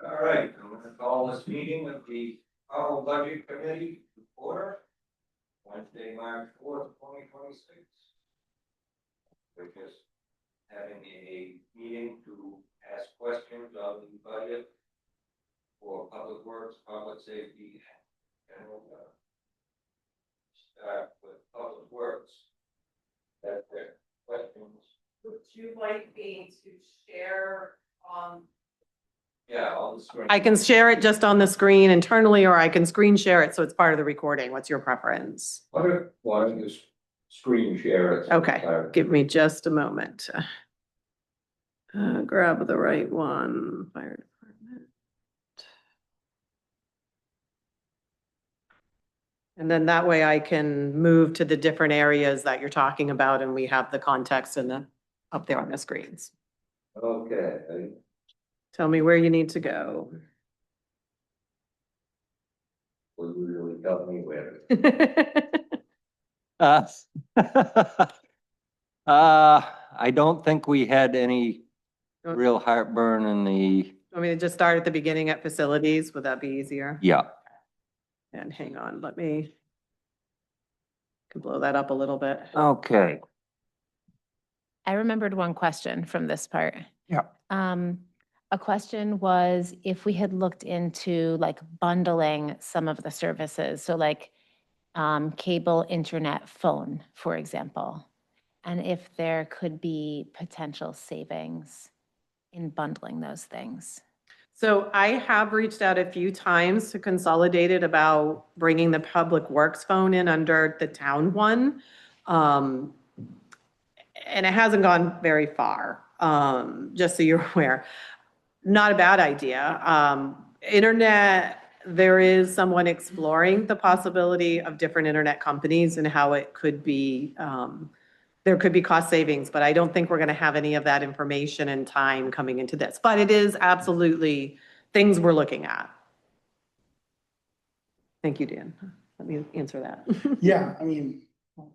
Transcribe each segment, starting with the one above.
All right, I'm gonna call this meeting of the Powell Budget Committee to order. Wednesday, March 4th, 2026. We're just having a meeting to ask questions of the budget for public works, public safety, and start with public works. That's their questions. Would you like me to share, Yeah, all the screen. I can share it just on the screen internally, or I can screen share it so it's part of the recording. What's your preference? Why don't you screen share it? Okay, give me just a moment. Grab the right one, fire department. And then that way I can move to the different areas that you're talking about and we have the context up there on the screens. Okay. Tell me where you need to go. Will you really help me with it? I don't think we had any Want real heartburn in the, me to just start at the beginning at facilities? Would that be easier? yeah. And hang on, can blow that up a little bit. Okay. I remembered one question from this part. Yeah. A question was if we had looked into like bundling some of the services, so like cable, internet, phone, for example, and if there could be potential savings in bundling those things. So I have reached out a few times to Consolidated about bringing the Public Works phone in under the town one. And it hasn't gone very far, just so you're aware. Not a bad idea. Internet, there is someone exploring the possibility of different internet companies and how it could be, there could be cost savings, but I don't think we're going to have any of that information and time coming into this. But it is absolutely things we're looking at. Thank you, Dan. Let me answer that. Yeah, I mean,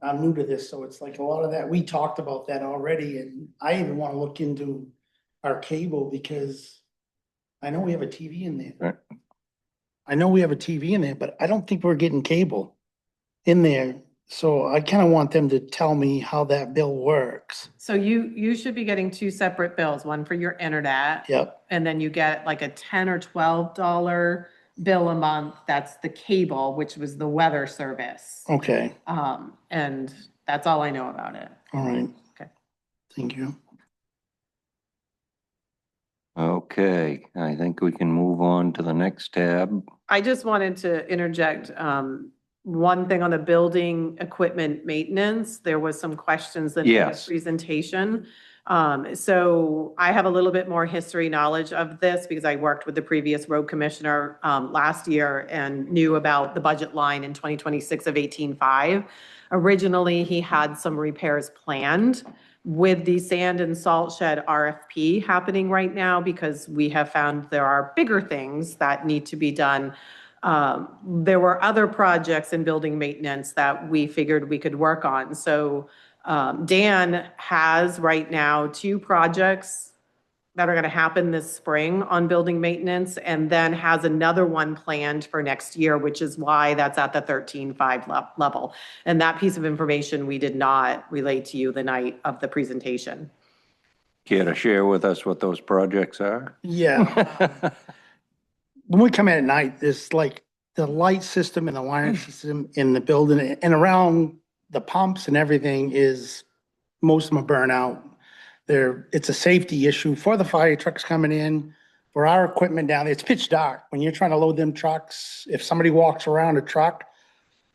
I'm new to this, so it's like a lot of that, we talked about that already, and I even wanna look into our cable because I know we have a TV in there. Right. I know we have a TV in there, but I don't think we're getting cable in there. So I kinda want them to tell me how that bill works. So you should be getting two separate bills, one for your internet. Yep, And then you get like a $10 or $12 bill a month. That's the cable, which was the weather service. okay, And that's all I know about it. all right. Okay. Thank you. Okay, I think we can move on to the next tab. I just wanted to interject one thing on the building equipment maintenance. There was some questions in the Yes. presentation. So I have a little bit more history knowledge of this because I worked with the previous road commissioner last year and knew about the budget line in 2026 of 18.5. Originally, he had some repairs planned. With the sand and salt shed RFP happening right now, because we have found there are bigger things that need to be done. There were other projects in building maintenance that we figured we could work on. So Dan has right now two projects that are going to happen this spring on building maintenance, and then has another one planned for next year, which is why that's at the 13.5 level. And that piece of information we did not relay to you the night of the presentation. Care to share with us what those projects are? Yeah. When we come in at night, there's like the light system and the wiring system in the building and around the pumps and everything is, most of them are burnt out. It's a safety issue for the fire trucks coming in, for our equipment down there. It's pitch dark when you're trying to load them trucks. If somebody walks around a truck,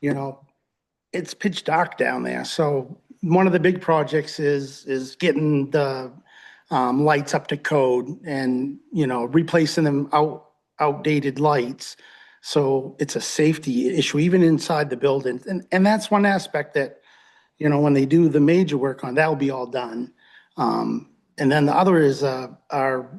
it's pitch dark down there. So one of the big projects is getting the lights up to code and, replacing them outdated lights. So it's a safety issue, even inside the building. And that's one aspect that, when they do the major work on, that'll be all done. And then the other is our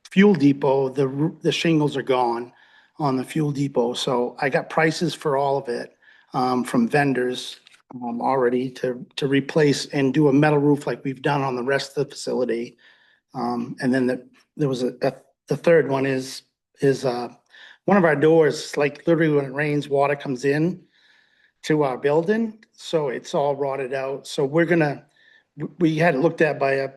fuel depot, the shingles are gone on the fuel depot. So I got prices for all of it from vendors already to replace and do a metal roof like we've done on the rest of the facility. And then there was the third one is is, one of our doors, like literally when it rains, water comes in to our building, so it's all rotted out. So we had it looked at by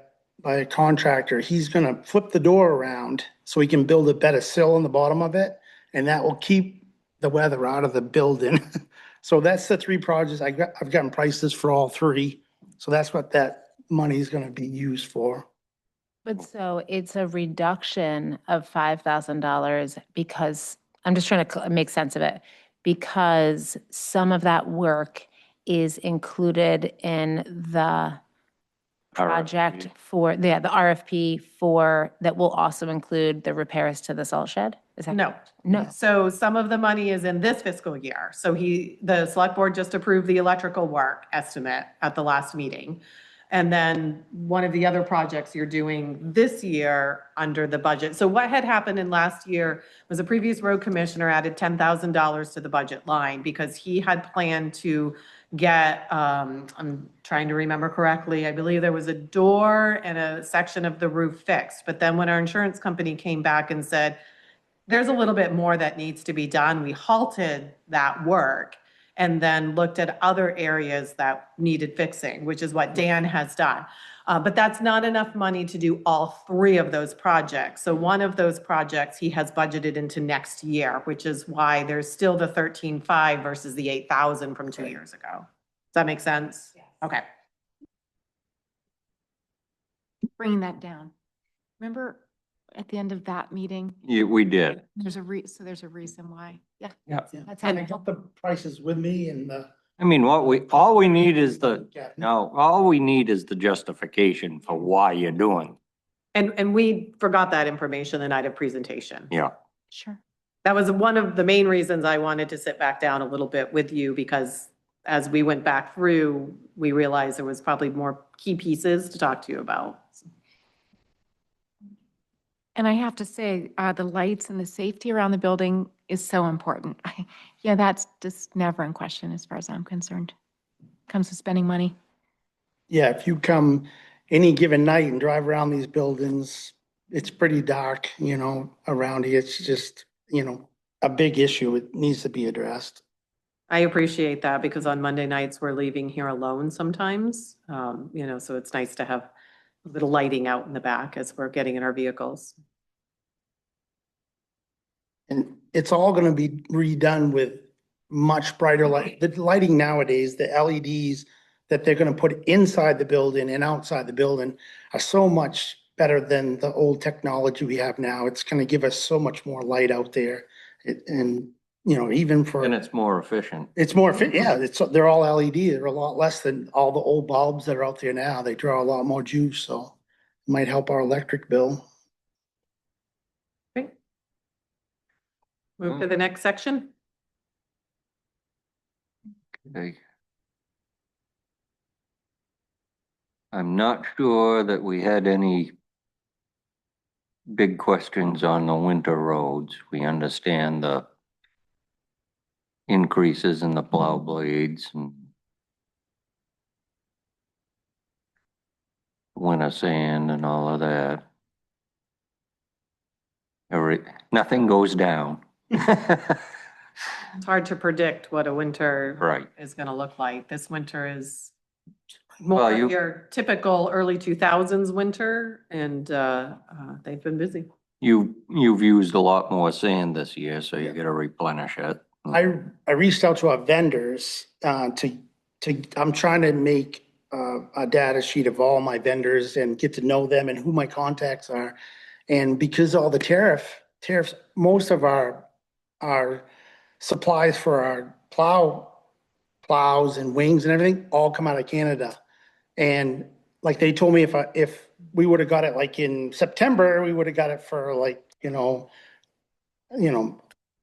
a contractor. He's gonna flip the door around so he can build a better sill on the bottom of it, and that will keep the weather out of the building. So that's the three projects. I've gotten prices for all three. So that's what that money is gonna be used for. But so it's a reduction of $5,000 because, I'm just trying to make sense of it, because some of that work is included in the project RFP. for, yeah, the RFP for, that will also include the repairs to the salt shed? Is that No. correct? No. So some of the money is in this fiscal year. So the select board just approved the electrical work estimate at the last meeting. And then one of the other projects you're doing this year under the budget. So what had happened in last year was a previous road commissioner added $10,000 to the budget line because he had planned to get, I'm trying to remember correctly, I believe there was a door and a section of the roof fixed. But then when our insurance company came back and said, there's a little bit more that needs to be done, we halted that work and then looked at other areas that needed fixing, which is what Dan has done. But that's not enough money to do all three of those projects. So one of those projects he has budgeted into next year, which is why there's still the 13.5 versus the 8,000 from 2 years ago. Does that make sense? Yes. Okay. Bringing that down. Remember at the end of that meeting, Yeah, we did. there's a reason why. Yeah. Yeah. That's how And I I got the prices with me and the. I mean, all we need is all we need is the justification for why you're doing. And we forgot that information the night of presentation. Yeah. Sure. That was one of the main reasons I wanted to sit back down a little bit with you, because as we went back through, we realized there was probably more key pieces to talk to you about. And I have to say, the lights and the safety around the building is so important. Yeah, that's just never in question as far as I'm concerned. Comes to spending money. Yeah, if you come any given night and drive around these buildings, it's pretty dark, around here. It's just, a big issue. It needs to be addressed. I appreciate that, because on Monday nights, we're leaving here alone sometimes. So it's nice to have a little lighting out in the back as we're getting in our vehicles. And it's all gonna be redone with much brighter light. The lighting nowadays, the LEDs that they're gonna put inside the building and outside the building are so much better than the old technology we have now. It's gonna give us so much more light out there. And, even for. And it's more efficient. It's more, yeah, they're all LED. They're a lot less than all the old bulbs that are out there now. They draw a lot more juice, so it might help our electric bill. Okay. Move to the next section. Okay. I'm not sure that we had any big questions on the winter roads. We understand the increases in the plow blades and winter sand and all of that. Nothing goes down. It's hard to predict what a winter Right. is going to look like. This winter is Well, more you- of your typical early 2000s winter, and they've been busy. You've used a lot more sand this year, so you gotta replenish it. I reached out to our vendors, I'm trying to make a data sheet of all my vendors and get to know them and who my contacts are. And because all the tariffs, most of our supplies for our plows and wings and everything all come out of Canada. And like they told me if we would have got it like in September, we would have got it for like,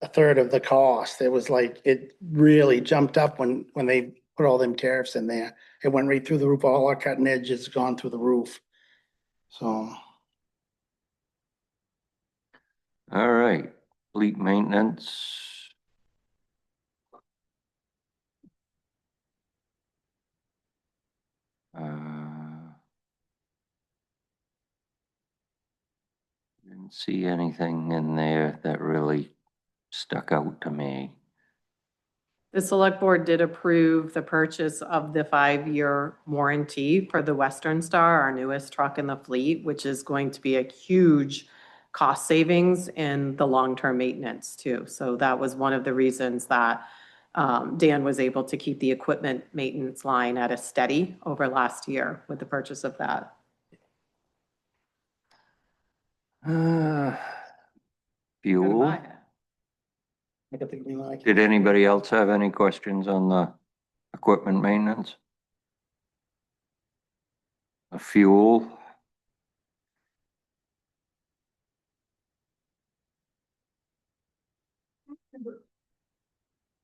a third of the cost. It was like, it really jumped up when they put all them tariffs in there. It went right through the roof. All our cutting edge has gone through the roof. So. All right, fleet maintenance. Didn't see anything in there that really stuck out to me. The select board did approve the purchase of the 5-year warranty for the Western Star, our newest truck in the fleet, which is going to be a huge cost savings in the long-term maintenance too. So that was one of the reasons that Dan was able to keep the equipment maintenance line at a steady over last year with the purchase of that. Fuel. I got the green light. Did anybody else have any questions on the equipment maintenance? The fuel?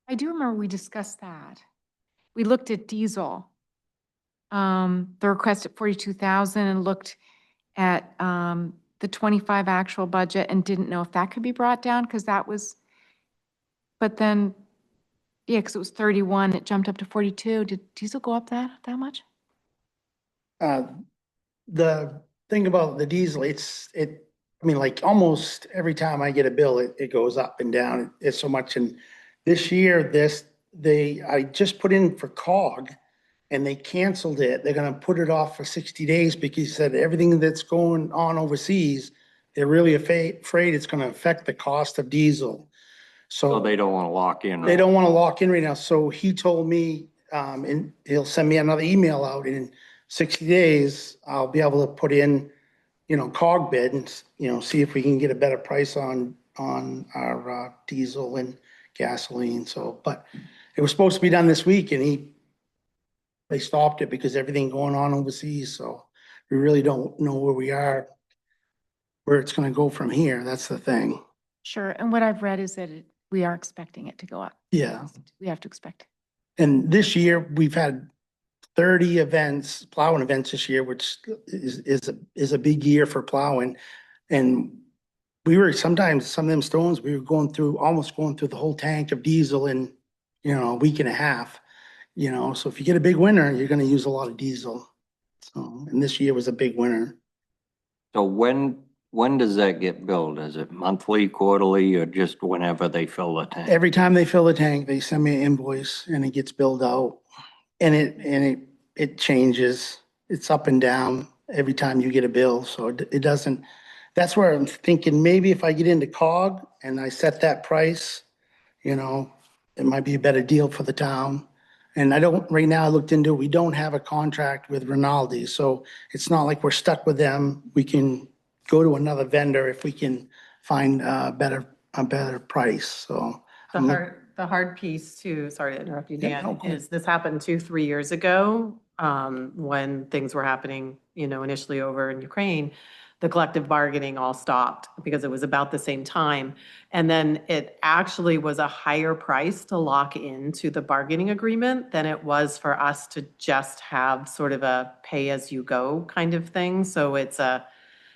I do remember we discussed that. We looked at diesel. The request at 42,000 and looked at, the 25 actual budget and didn't know if that could be brought down because that was, but then, yeah, because it was 31, it jumped up to 42. Did diesel go up that much? The thing about the diesel, I mean, like almost every time I get a bill, it goes up and down. It's so much. And this year, I just put in for COG and they canceled it. They're gonna put it off for 60 days because he said everything that's going on overseas, they're really afraid it's gonna affect the cost of diesel. So they don't want to lock in. They don't want to lock in right now. So he told me, and he'll send me another email out in 60 days. I'll be able to put in, COG bid and, see if we can get a better price on our diesel and gasoline. So, but it was supposed to be done this week and they stopped it because everything going on overseas. So we really don't know where it's going to go from here. That's the thing. Sure. And what I've read is that we are expecting it to go up. Yeah. We have to expect. And this year, we've had 30 events, plowing events this year, which is a big year for plowing. And sometimes some of them storms, we were almost going through the whole tank of diesel in, a week and a half. So if you get a big winter, you're gonna use a lot of diesel. So, and this year was a big winter. So when does that get billed? Is it monthly, quarterly, or just whenever they fill the tank? Every time they fill the tank, they send me an invoice and it gets billed out. And it changes. It's up and down every time you get a bill. So it doesn't, that's where I'm thinking maybe if I get into COG and I set that price, it might be a better deal for the town. And right now I looked into, we don't have a contract with Rinaldi. So it's not like we're stuck with them. We can go to another vendor if we can find a better price. So. The hard piece too, sorry to interrupt you, Yeah, no, Dan, go ahead. is this happened 2-3 years ago, when things were happening, initially over in Ukraine. The collective bargaining all stopped because it was about the same time. And then it actually was a higher price to lock into the bargaining agreement than it was for us to just have sort of a pay-as-you-go kind of thing. So it's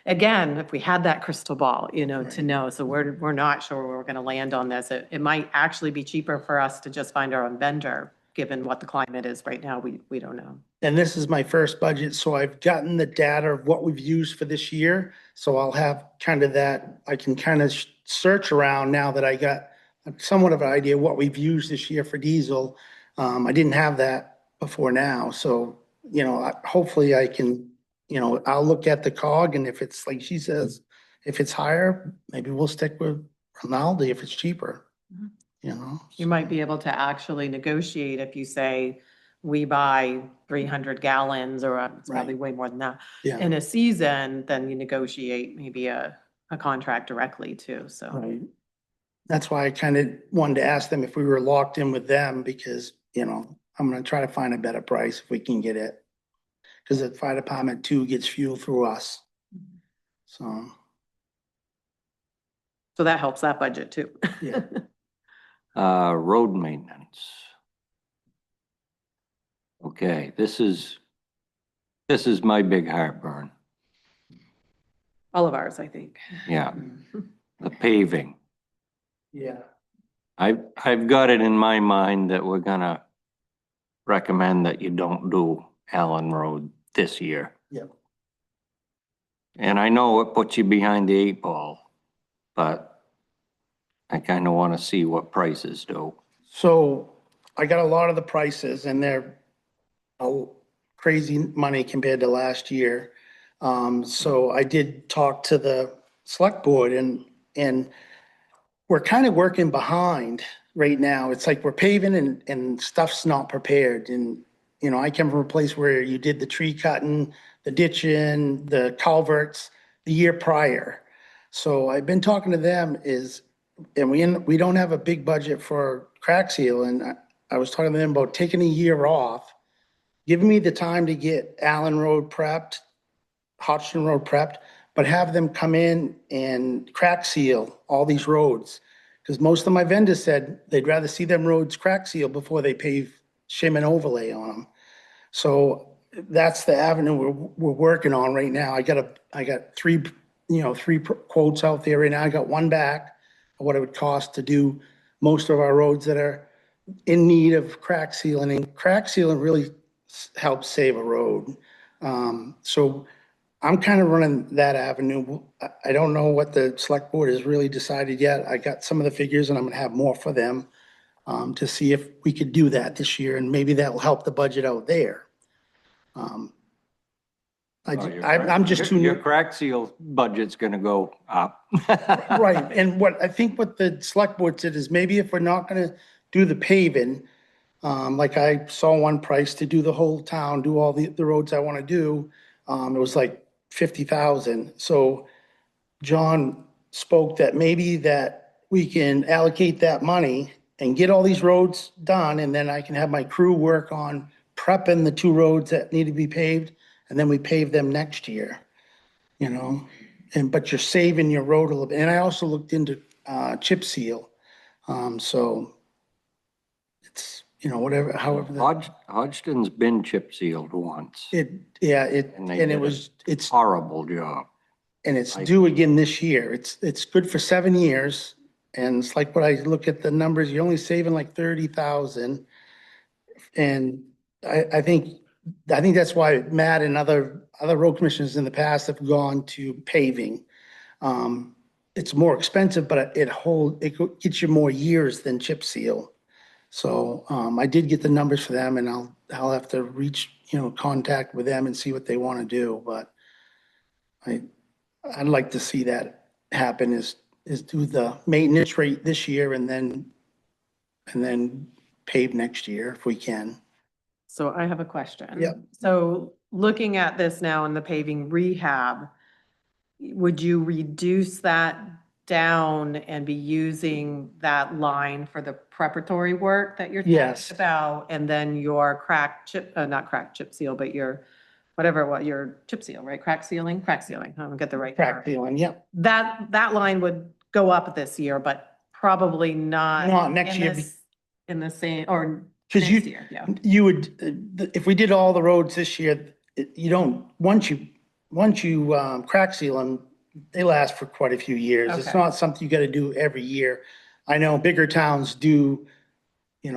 again, if we had that crystal ball, to know, so we're not sure where we're going to land on this. It might actually be cheaper for us to just find our own vendor, given what the climate is right now. We don't know. And this is my first budget, so I've gotten the data of what we've used for this year. So I'll have kind of that, I can kind of search around now that I got somewhat of an idea what we've used this year for diesel. I didn't have that before now. So, hopefully I can, I'll look at the COG and if it's like she says, if it's higher, maybe we'll stick with Rinaldi if it's cheaper, You might be able to actually negotiate if you say, we buy 300 gallons, or it's probably way more than that, Yeah. in a season, then you negotiate maybe a contract directly too, so. Right. That's why I kind of wanted to ask them if we were locked in with them because, I'm gonna try to find a better price if we can get it. Because the fire department too gets fuel through us. So, So that helps that budget too. Yeah. Road maintenance. Okay, this is my big heartburn. All of ours, I think. Yeah, the paving. yeah. I've got it in my mind that we're gonna recommend that you don't do Allen Road this year. Yep. And I know it puts you behind the 8 ball, but I kind of want to see what prices do. So I got a lot of the prices and they're crazy money compared to last year. So I did talk to the select board and we're kind of working behind right now. It's like we're paving and stuff's not prepared. And, you know, I come from a place where you did the tree cutting, the ditching, the culverts the year prior. So I've been talking to them and we don't have a big budget for crack seal. And I was talking to them about taking a year off, giving me the time to get Allen Road prepped, Hodgson Road prepped, but have them come in and crack seal all these roads. Because most of my vendors said they'd rather see them roads crack seal before they pave shim and overlay on them. So that's the avenue we're working on right now. I got three quotes out there right now. I got one back of what it would cost to do most of our roads that are in need of crack sealing, and crack sealing really helps save a road. So I'm kind of running that avenue. I don't know what the select board has really decided yet. I got some of the figures and I'm gonna have more for them to see if we could do that this year, and maybe that will help the budget out there. I'm just too. Your crack seal budget's gonna go up. Right, and I think what the select board said is maybe if we're not gonna do the paving, like I saw one price to do the whole town, do all the roads I wanna do, it was like 50,000. So John spoke that maybe that we can allocate that money and get all these roads done, and then I can have my crew work on prepping the 2 roads that need to be paved, and then we pave them next year, you know? But you're saving your road a little bit. And I also looked into chip seal. So it's, you know, whatever, however. Hodgson's been chip sealed once. And they did it's horrible job. And it's due again this year. It's good for 7 years. And it's like, when I look at the numbers, you're only saving like 30,000. And I think that's why Matt and other road commissioners in the past have gone to paving. It's more expensive, but it gets you more years than chip seal. So I did get the numbers for them, and I'll have to contact with them and see what they want to do. But I'd like to see that happen, is do the maintenance rate this year and then pave next year if we can. So I have a question. Yep. So looking at this now in the paving rehab, would you reduce that down and be using that line for the preparatory work that you're Yes. talking about? And then your not crack chip seal, but your, your chip seal, right? Crack sealing. I don't get the right Crack term. sealing, yep. That line would go up this year, but probably not. Not next in year. this- In the same, or Because next year, yeah. you would, if we did all the roads this year, you don't, once you crack seal them, they last for quite a few years. It's Okay. not something you gotta do every year. I know bigger towns do,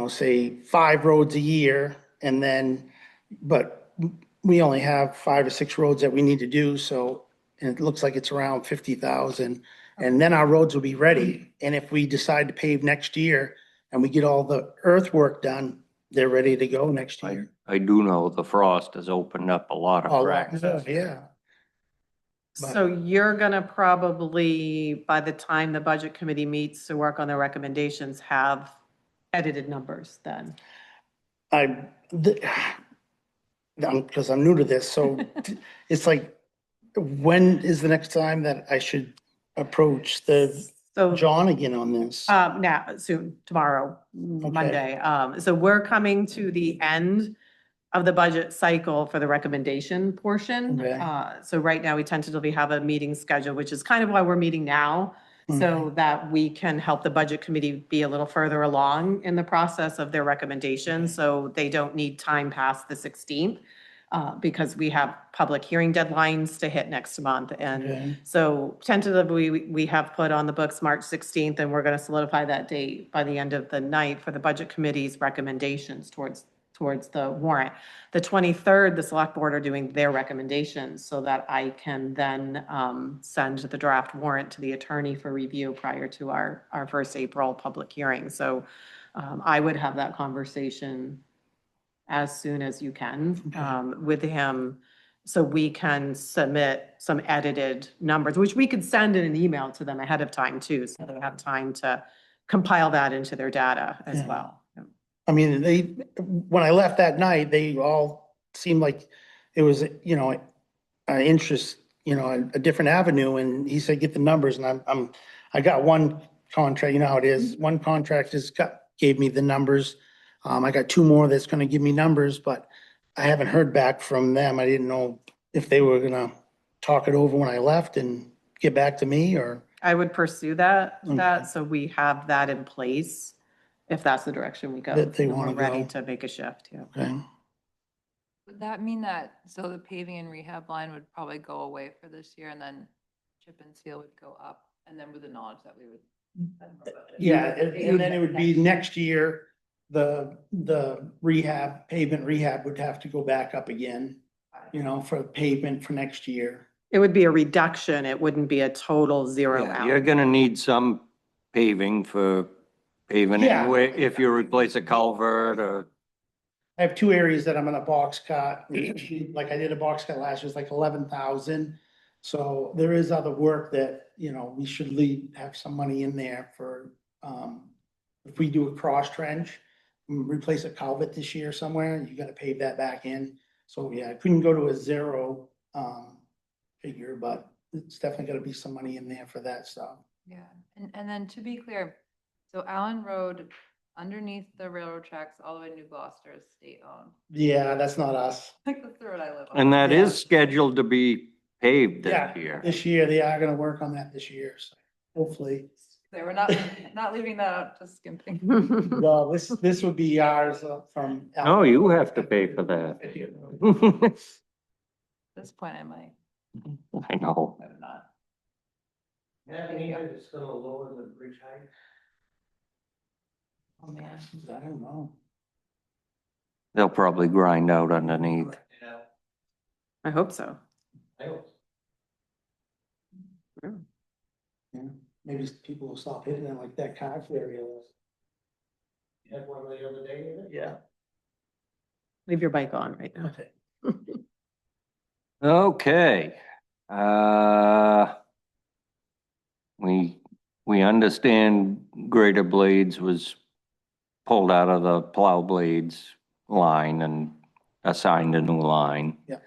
say 5 roads a year, and then, but we only have 5 or 6 roads that we need to do, so, and it looks like it's around 50,000. And then our roads will be ready. And if we decide to pave next year and we get all the earthwork done, they're ready to go next year. I do know the frost has opened up a lot of Oh, cracks. yeah. But- So you're gonna probably, by the time the budget committee meets to work on their recommendations, have edited numbers then? Because I'm new to this, so it's like, when is the next time that I should approach So, John again on this? now, soon, tomorrow, Monday. So we're coming to the end of the budget cycle for the recommendation portion. Okay. So right now, we tentatively have a meeting scheduled, which is kind of why we're meeting now, so that we can help the budget committee be a little further along in the process of their recommendations, so they don't need time past the 16th, because we have public hearing deadlines to hit next month. And Okay. so tentatively, we have put on the books March 16th, and we're going to solidify that date by the end of the night for the budget committee's recommendations towards towards the warrant. The 23rd, the select board are doing their recommendations so that I can then send the draft warrant to the attorney for review prior to our first April public hearing. So I would have that conversation as soon as you can with him, so we can submit some edited numbers, which we could send in an email to them ahead of time too, so they have time to compile that into their data as Yeah. well. I mean, when I left that night, they all seemed like it was, you know, an interest, you know, a different avenue. And he said, get the numbers. And I got one contract, you know how it is. One contract gave me the numbers. I got two more that's gonna give me numbers, but I haven't heard back from them. I didn't know if they were gonna talk it over when I left and get back to me or. I would pursue that, Okay. so we have that in place, if that's the direction we go. That they and we're wanna ready go. to make a shift, yeah. Okay. Would that mean that, so the paving and rehab line would probably go away for this year and then chip and seal would go up? And then with the knowledge that we would. Yeah, and then it would be next year, the pavement rehab would have to go back up again, you know, for pavement for next year. It would be a reduction, it wouldn't be a total zero Yeah, out. you're gonna need some paving for paving Yeah. anyway, if you replace a culvert or. I have two areas that I'm gonna box cut, like I did a box cut last year, it's like 11,000. So there is other work that, you know, we should have some money in there for, if we do a cross trench, replace a culvert this year somewhere, you gotta pave that back in. So, yeah, I couldn't go to a zero, figure, but it's definitely gotta be some money in there for that stuff. Yeah, and then to be clear, so Allen Road underneath the railroad tracks all the way to New Gloucester is state owned. Yeah, that's not us. Like that's the road I live on. And that Yeah. is scheduled to be paved Yeah, this year. this year, they are gonna work on that this year, so hopefully. They were not leaving that out to skimping. Well, this would be ours from. Oh, you have to pay for that. At this point, I might, I know. maybe not. Yeah, it's gonna lower the bridge height. Oh, man. I don't know. They'll probably grind out underneath. Yeah, I hope so. I hope. Yeah, maybe people will stop hitting it like that car area was. You had one the other day, didn't you? Yeah. Leave your bike on right now. Okay. Okay. We understand Greater Blades was pulled out of the Plow Blades line and assigned a new line. Yeah.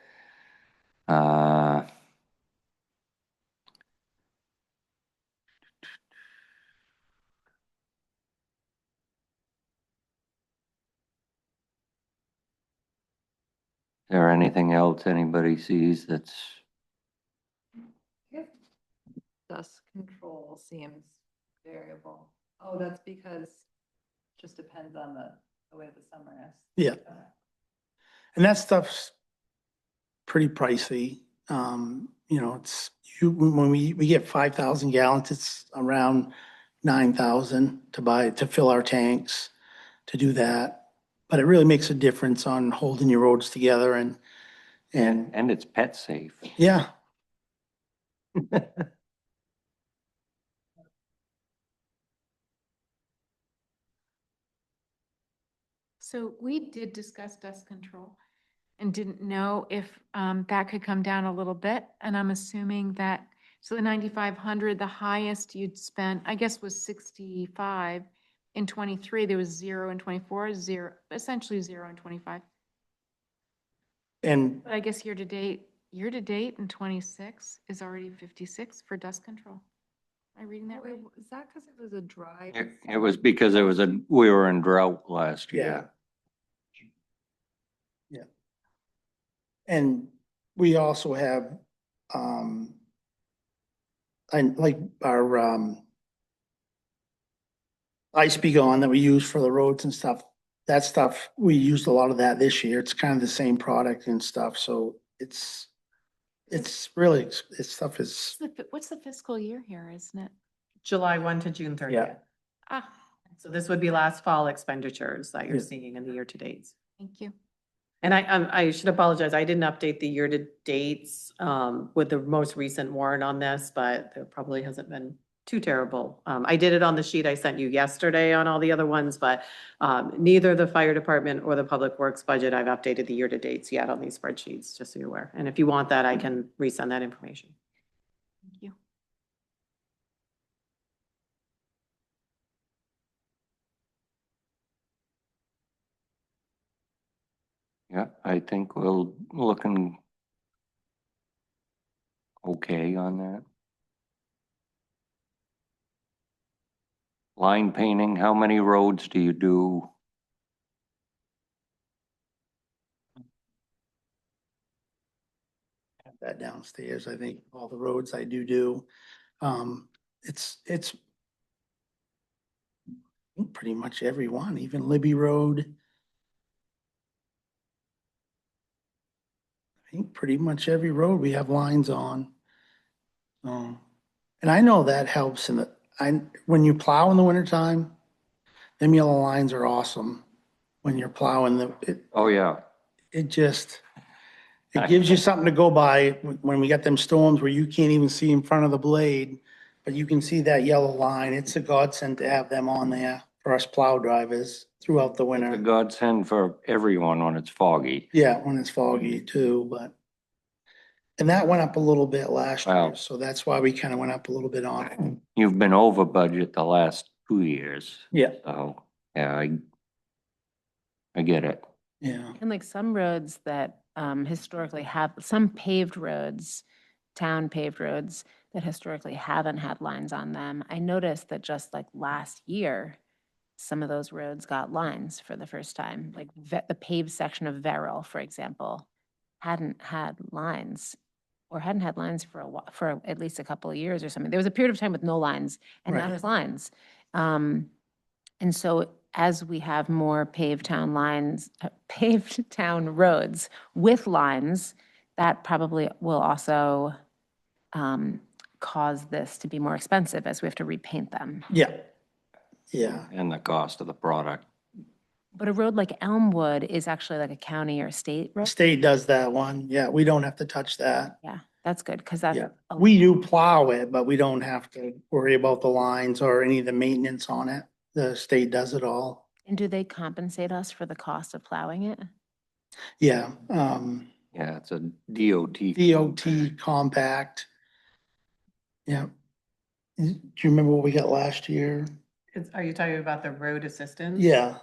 Is there anything else anybody sees that's, Dust control seems variable. Oh, that's because it just depends on the way the summer is. Yeah. And that stuff's pretty pricey. You know, when we get 5,000 gallons, it's around 9,000 to fill our tanks, to do that. But it really makes a difference on holding your roads together and and it's pet safe. yeah. So we did discuss dust control and didn't know if that could come down a little bit. And I'm assuming that, so the 9,500, the highest you'd spent, I guess, was 65. In 23, there was 0 in 24, essentially 0 in 25. And But I guess year to date in 26 is already 56 for dust control. Am I reading that right? Is that because it was a dry? It was because we were in drought last yeah. year. Yeah. And we also have, and like our, Ice Be Gone that we use for the roads and stuff. That stuff, we used a lot of that this year. It's kind of the same product and stuff, so it's really, stuff is, What's the fiscal year here, isn't it? July 1 to June 30th. Yeah. Ah, So this would be last fall expenditures that you're Yeah. seeing in the year to dates. Thank you. And I should apologize, I didn't update the year-to-dates with the most recent warrant on this, but there probably hasn't been too terrible. I did it on the sheet I sent you yesterday on all the other ones, but neither the fire department or the public works budget, I've updated the year-to-dates yet on these spreadsheets, just so you're aware. And if you want that, I can resend that information. Thank you. Yeah, I think we're looking okay on that. Line painting, how many roads do you do? Have that downstairs. I think all the roads I do. It's pretty much every one, even Libby Road. I think pretty much every road we have lines on. And I know that helps when you plow in the wintertime, them yellow lines are awesome. When you're plowing Oh, yeah. it gives you something to go by when we got them storms where you can't even see in front of the blade, but you can see that yellow line. It's a godsend to have them on there for us plow drivers throughout the It's a winter. godsend for everyone when it's foggy. Yeah, when it's foggy too, and that went up a little bit last Wow. year, so that's why we kind of went up a little bit on it. You've been over budget the last 2 years. Yeah. So, yeah, I get it. Yeah, And like some roads that historically have, some paved roads, town paved roads that historically haven't had lines on them. I noticed that just like last year, some of those roads got lines for the first time. Like the paved section of Verrill, for example, hadn't had lines or hadn't had lines for a while, for at least a couple of years or something. There was a period of time with no lines and now Right. there's lines. And so as we have more paved town lines, paved town roads with lines, that probably will also cause this to be more expensive as we have to repaint them. yeah, yeah. And the cost of the product. But a road like Elmwood is actually like a county or state road. State does that one. Yeah, we don't have to touch that. Yeah, that's good, because that's. Yeah, a- we do plow it, but we don't have to worry about the lines or any of the maintenance on it. The state does it all. And do they compensate us for the cost of plowing it? Yeah, Yeah, it's a DOT. DOT compact. Yeah. Do you remember what we got last year? Are you talking about the road assistance? Yeah,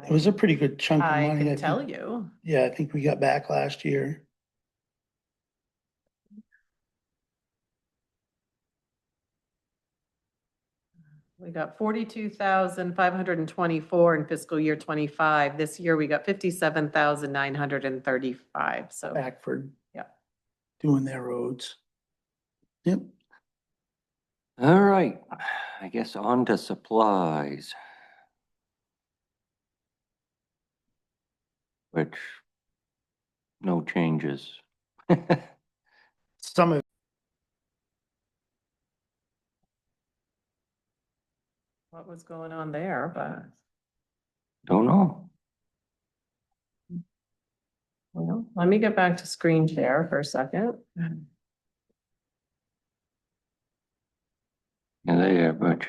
it was a pretty good chunk of money. I can think. tell you. Yeah, I think we got back last year. We got 42,524 in fiscal year 25. This year we got 57,935. So Backford. Yeah. Doing their roads. Yep. All right, I guess on to supplies. Which, no changes. Some of, what was going on there, but Don't know. well, let me get back to screen share for a second. Yeah, there, but.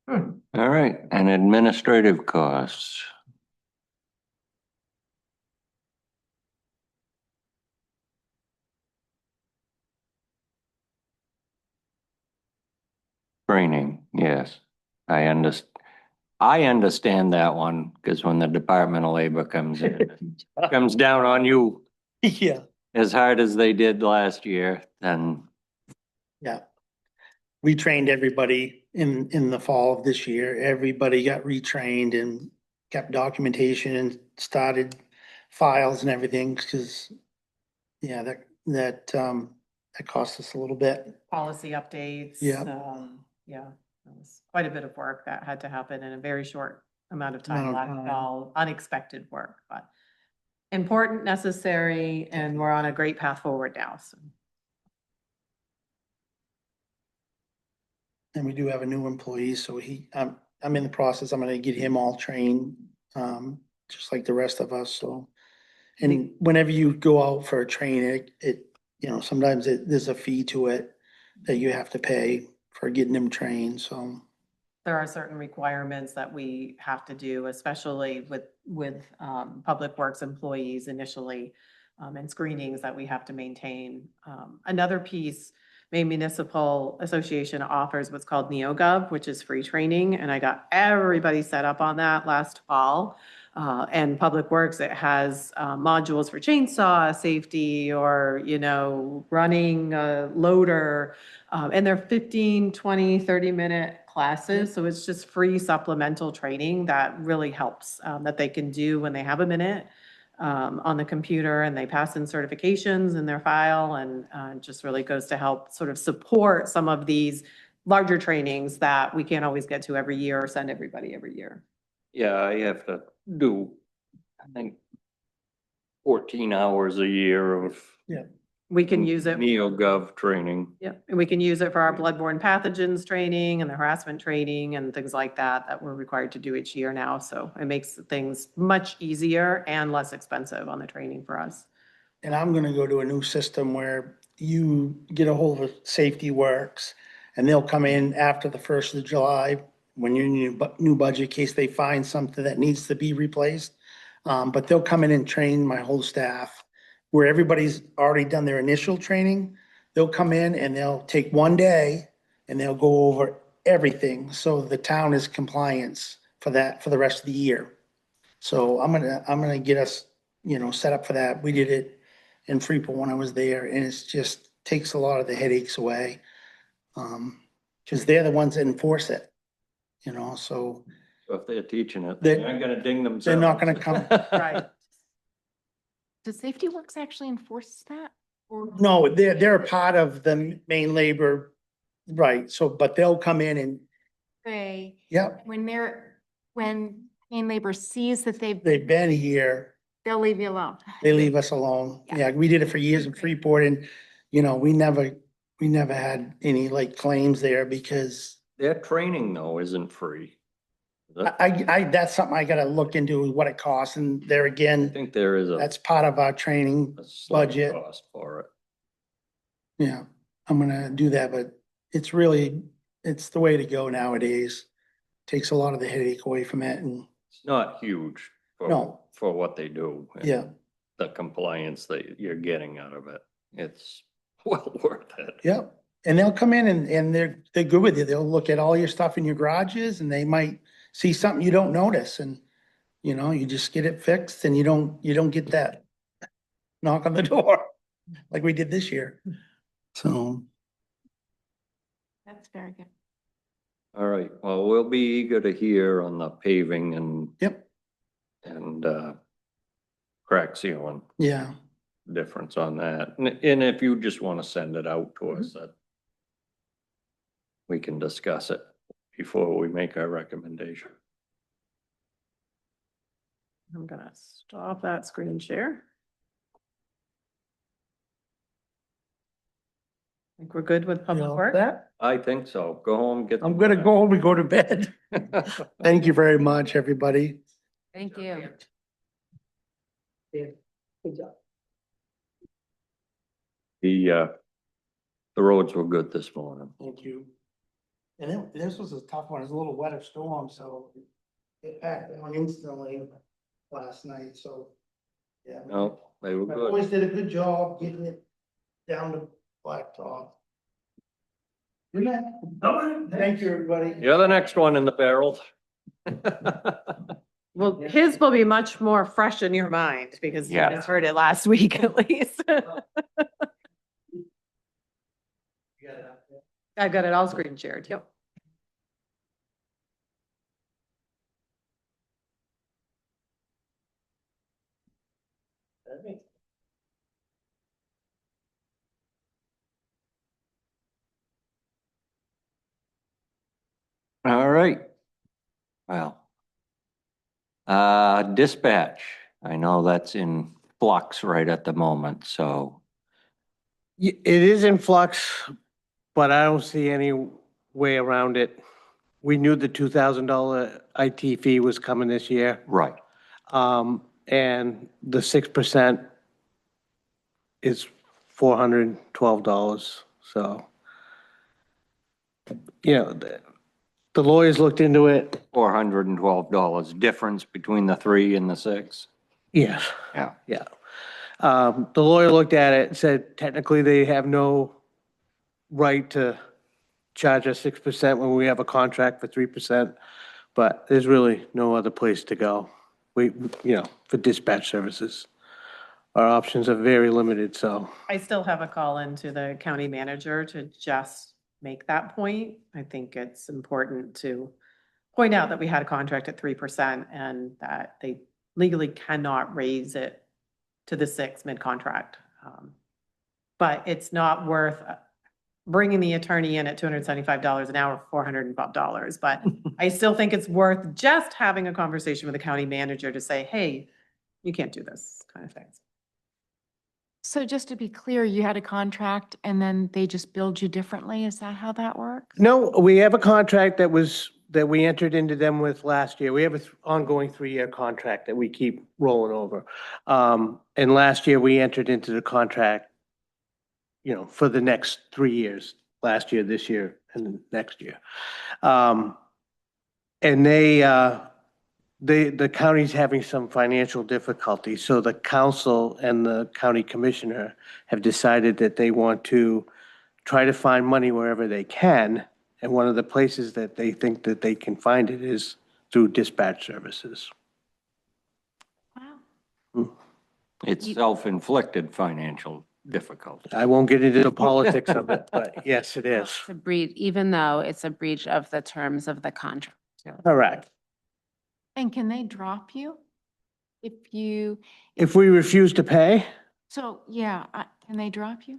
Hmm. All right, and administrative costs. Training, yes. I understand that one, because when the Department of Labor comes in, comes down on you yeah, as hard as they did last year, then yeah. We trained everybody in the fall of this year. Everybody got retrained and kept documentation and started files and everything, because yeah, that cost us a little bit. Policy updates. Yeah. Yeah, it was quite a bit of work that had to happen in a very short amount of time, Amount of last time. all unexpected work, but important, necessary, and we're on a great path forward now, so. And we do have a new employee, so I'm in the process, I'm gonna get him all trained, just like the rest of us, so. And whenever you go out for a training, sometimes there's a fee to it that you have to pay for getting them trained, so. There are certain requirements that we have to do, especially with Public Works employees initially, and screenings that we have to maintain. Another piece, Maine Municipal Association offers what's called NeoGov, which is free training, and I got everybody set up on that last fall. And Public Works, it has modules for chainsaw safety or, running a loader. And they're 15, 20, 30-minute classes. So it's just free supplemental training that really helps, that they can do when they have a minute on the computer, and they pass in certifications in their file, and it just really goes to help sort of support some of these larger trainings that we can't always get to every year or send everybody every year. Yeah, I have to do, I think, 14 hours a year of We can use it. NeoGov training. Yeah, and we can use it for our bloodborne pathogens training and the harassment training and things like that we're required to do each year now. So it makes things much easier and less expensive on the training for us. And I'm gonna go to a new system where you get a hold of Safety Works, and they'll come in after the 1st of July when you're in your new budget, in case they find something that needs to be replaced. But they'll come in and train my whole staff, where everybody's already done their initial training. They'll come in and they'll take one day and they'll go over everything, so the town is compliance for that for the rest of the year. So I'm gonna get us, set up for that. We did it in Freeport when I was there, and it's just takes a lot of the headaches away. Because they're the ones that enforce it, so So if they're teaching it, They- they're not gonna ding themselves. they're not gonna come. Right. Does Safety Works actually enforce that? Or No, they're a part of the main labor, right, so, but they'll come in and, they, yep, when Maine Labor sees that they've been here, they'll leave you alone? they leave us alone. Yeah. Yeah, we did it for years in Freeport, and, we never had any like claims there because Their training though isn't free. That- that's something I gotta look into, what it costs, and there I again, think there is that's part of our training. a slight budget. cost for it. Yeah, I'm gonna do that, but it's the way to go nowadays. Takes a lot of the headache away from it, and, It's not huge No. for what they do. and yeah, The compliance that you're getting out of it, it's well worth it. yeah. And they'll come in and they're good with you. They'll look at all your stuff in your garages, and they might see something you don't notice, and, you just get it fixed, and you don't get that knock on the door like we did this year. So, That's very good. All right, well, we'll be eager to hear on the paving yep, and crack sealing yeah, difference on that. And if you just want to send it out to us, that we can discuss it before we make our recommendation. I'm gonna stop that screen share. Think we're good with Public Works? I think so. Go home, get. I'm gonna go home and go to bed. Thank you very much, everybody. Thank you. Good job. The roads were good this morning. Thank you. And this was a tough one. It was a little wetter storm, so it packed on instantly last night, so. Yeah. No, they were My good. boys did a good job getting it down to blacktop. Good night. Thank you, everybody. You're the next one in the barrel. Well, his will be much more fresh in your mind because you Yeah. just heard it last week at least. I got it all screen shared, yep. All right. Well. Dispatch, I know that's in flux right at the moment, so. It is in flux, but I don't see any way around it. we knew the $2,000 IT fee was coming this year. Right. And the 6% is $412, so. You know, the lawyers looked into it. $412 difference between the 3 and the 6. Yes. Yeah. Yeah. The lawyer looked at it and said technically they have no right to charge us 6% when we have a contract for 3%, but there's really no other place to go. For dispatch services. Our options are very limited, so. I still have a call into the county manager to just make that point. I think it's important to point out that we had a contract at 3% and that they legally cannot raise it to the 6 mid-contract. But it's not worth bringing the attorney in at $275 an hour, $412. But I still think it's worth just having a conversation with the county manager to say, hey, you can't do this kind of things. So just to be clear, you had a contract and then they just billed you differently? Is that how that works? No, we have a contract that we entered into them with last year. We have an ongoing 3-year contract that we keep rolling over. And last year we entered into the contract, for the next 3 years, last year, this year, and then next year. And the county's having some financial difficulties, so the council and the county commissioner have decided that they want to try to find money wherever they can, and one of the places that they think that they can find it is through dispatch services. Wow. It's self-inflicted financial difficulty. I won't get into the politics of it, but yes, it is. It's a breach, even though it's a breach of the terms of the contract. Correct. And can they drop you? If we refuse to pay, So, yeah, can they drop you?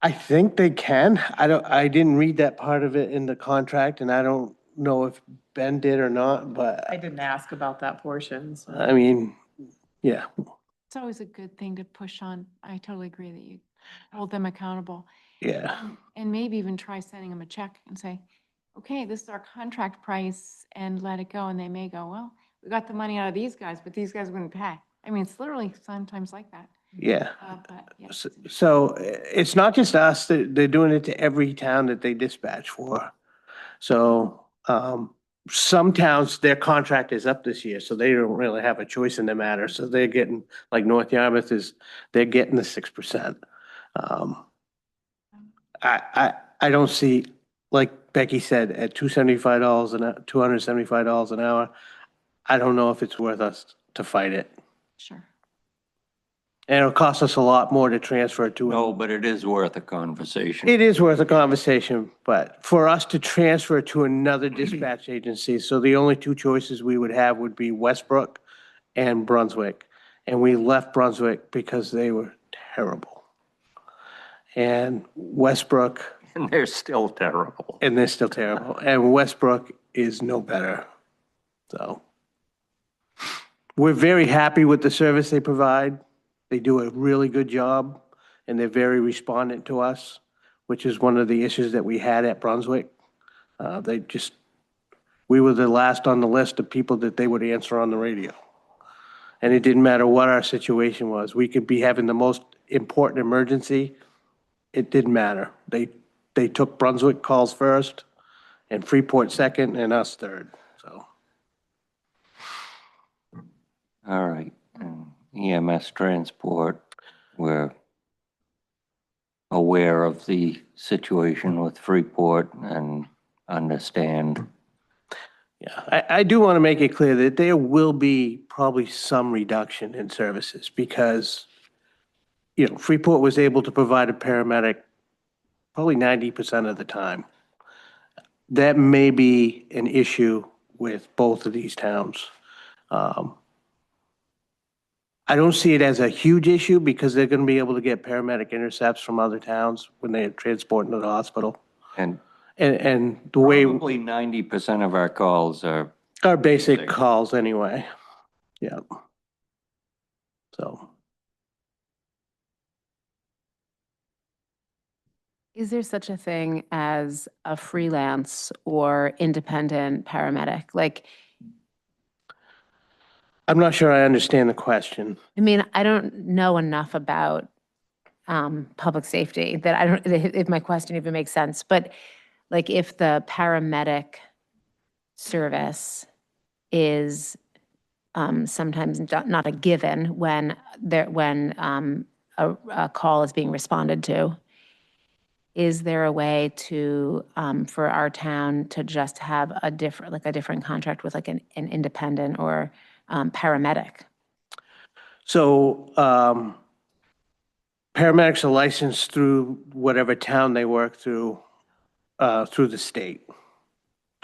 I think they can. I didn't read that part of it in the contract, and I don't know if Ben did or not, but I didn't ask about that portion, so. I mean, yeah. It's always a good thing to push on. I totally agree that you hold them accountable. Yeah. And maybe even try sending them a check and say, okay, this is our contract price, and let it go. And they may go, well, we got the money out of these guys, but these guys wouldn't pay. I mean, it's literally sometimes like that. Yeah. But yeah. So it's not just us, they're doing it to every town that they dispatch for. So, some towns, their contract is up this year, so they don't really have a choice in the matter. So they're getting, like North Yarmouth they're getting the 6%. I don't see, like Becky said, at $275 an hour, I don't know if it's worth us to fight it. Sure. And it'll cost us a lot more to transfer it to. No, but it is worth a conversation. It is worth a conversation, but for us to transfer to another dispatch agency, so the only 2 choices we would have would be Westbrook and Brunswick. And we left Brunswick because they were terrible. And Westbrook. And they're still terrible. And they're still terrible. And Westbrook is no better. So we're very happy with the service they provide. They do a really good job, and they're very respondent to us, which is one of the issues that we had at Brunswick. We were the last on the list of people that they would answer on the radio. And it didn't matter what our situation was. We could be having the most important emergency. It didn't matter. They took Brunswick calls first, and Freeport second, and us third, so. All right. EMS transport, we're aware of the situation with Freeport and understand. Yeah, I do want to make it clear that there will be probably some reduction in services because, Freeport was able to provide a paramedic probably 90% of the time. That may be an issue with both of these towns. I don't see it as a huge issue because they're going to be able to get paramedic intercepts from other towns when they're transporting to the hospital. And And the way. probably 90% of our calls are, Our basic calls anyway. Yeah. So. Is there such a thing as a freelance or independent paramedic? Like, I'm not sure I understand the question. I mean, I don't know enough about public safety that I don't, if my question even makes sense, but like if the paramedic service is sometimes not a given when a call is being responded to, is there a way to, for our town to just have a different contract with like an independent or paramedic? So paramedics are licensed through whatever town they work through the state.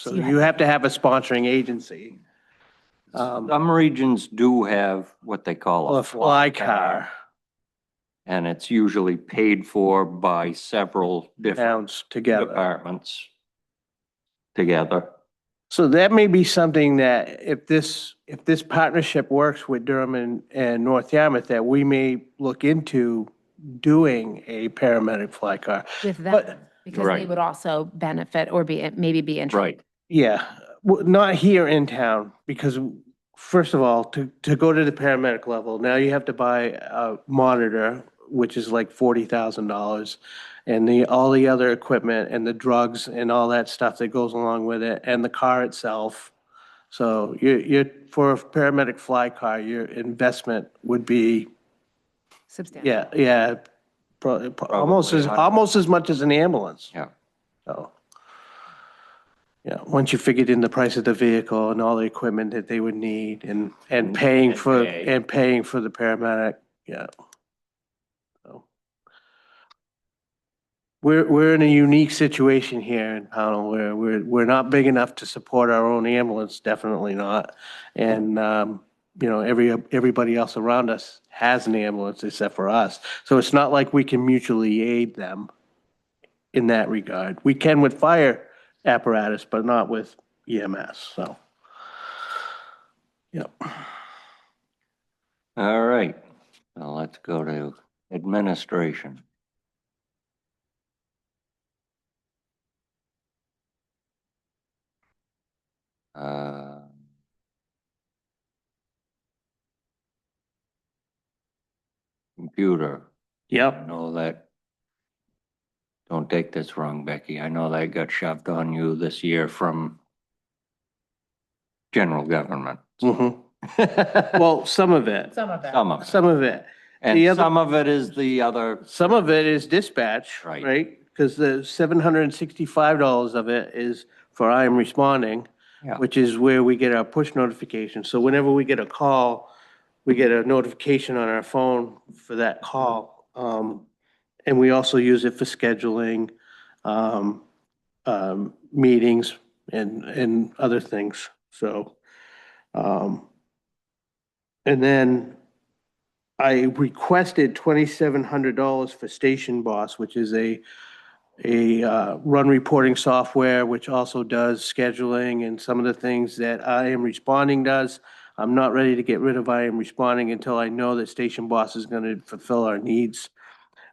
So So you you have to have a sponsoring agency. Some regions do have what they call A fly car and it's usually paid for by several different towns together. departments together. So that may be something that if this partnership works with Durham and North Yarmouth, that we may look into doing a paramedic fly car. With them, But- because they Right. would also benefit or maybe be interested. Right. Yeah, not here in town, because first of all, to go to the paramedic level, now you have to buy a monitor, which is like $40,000. And all the other equipment and the drugs and all that stuff that goes along with it, and the car itself. So you're, for a paramedic fly car, your investment would be, Substantial. yeah, almost as much as an ambulance. Yeah. So, yeah, once you figured in the price of the vehicle and all the equipment that they would need and paying And for, pay. and paying for the paramedic, yeah. So we're in a unique situation here in Pownell where we're not big enough to support our own ambulance, definitely not. And, everybody else around us has an ambulance except for us. So it's not like we can mutually aid them in that regard. We can with fire apparatus, but not with EMS, so. Yep. All right. Now let's go to administration. Uh, Computer. I Yep. know that, don't take this wrong, Becky. I know that got shoved on you this year from general government. Mm-hmm. Well, some of it, Some of it. Some of it. some of it. And the other- some of it is the other, Some of it is dispatch, Right. right? Because the $765 of it is for I am responding, Yeah. which is where we get our push notification. So whenever we get a call, we get a notification on our phone for that call. And we also use it for scheduling, meetings and other things. So, and then I requested $2,700 for Station Boss, which is a run reporting software, which also does scheduling and some of the things that I Am Responding does. I'm not ready to get rid of I Am Responding until I know that Station Boss is going to fulfill our needs.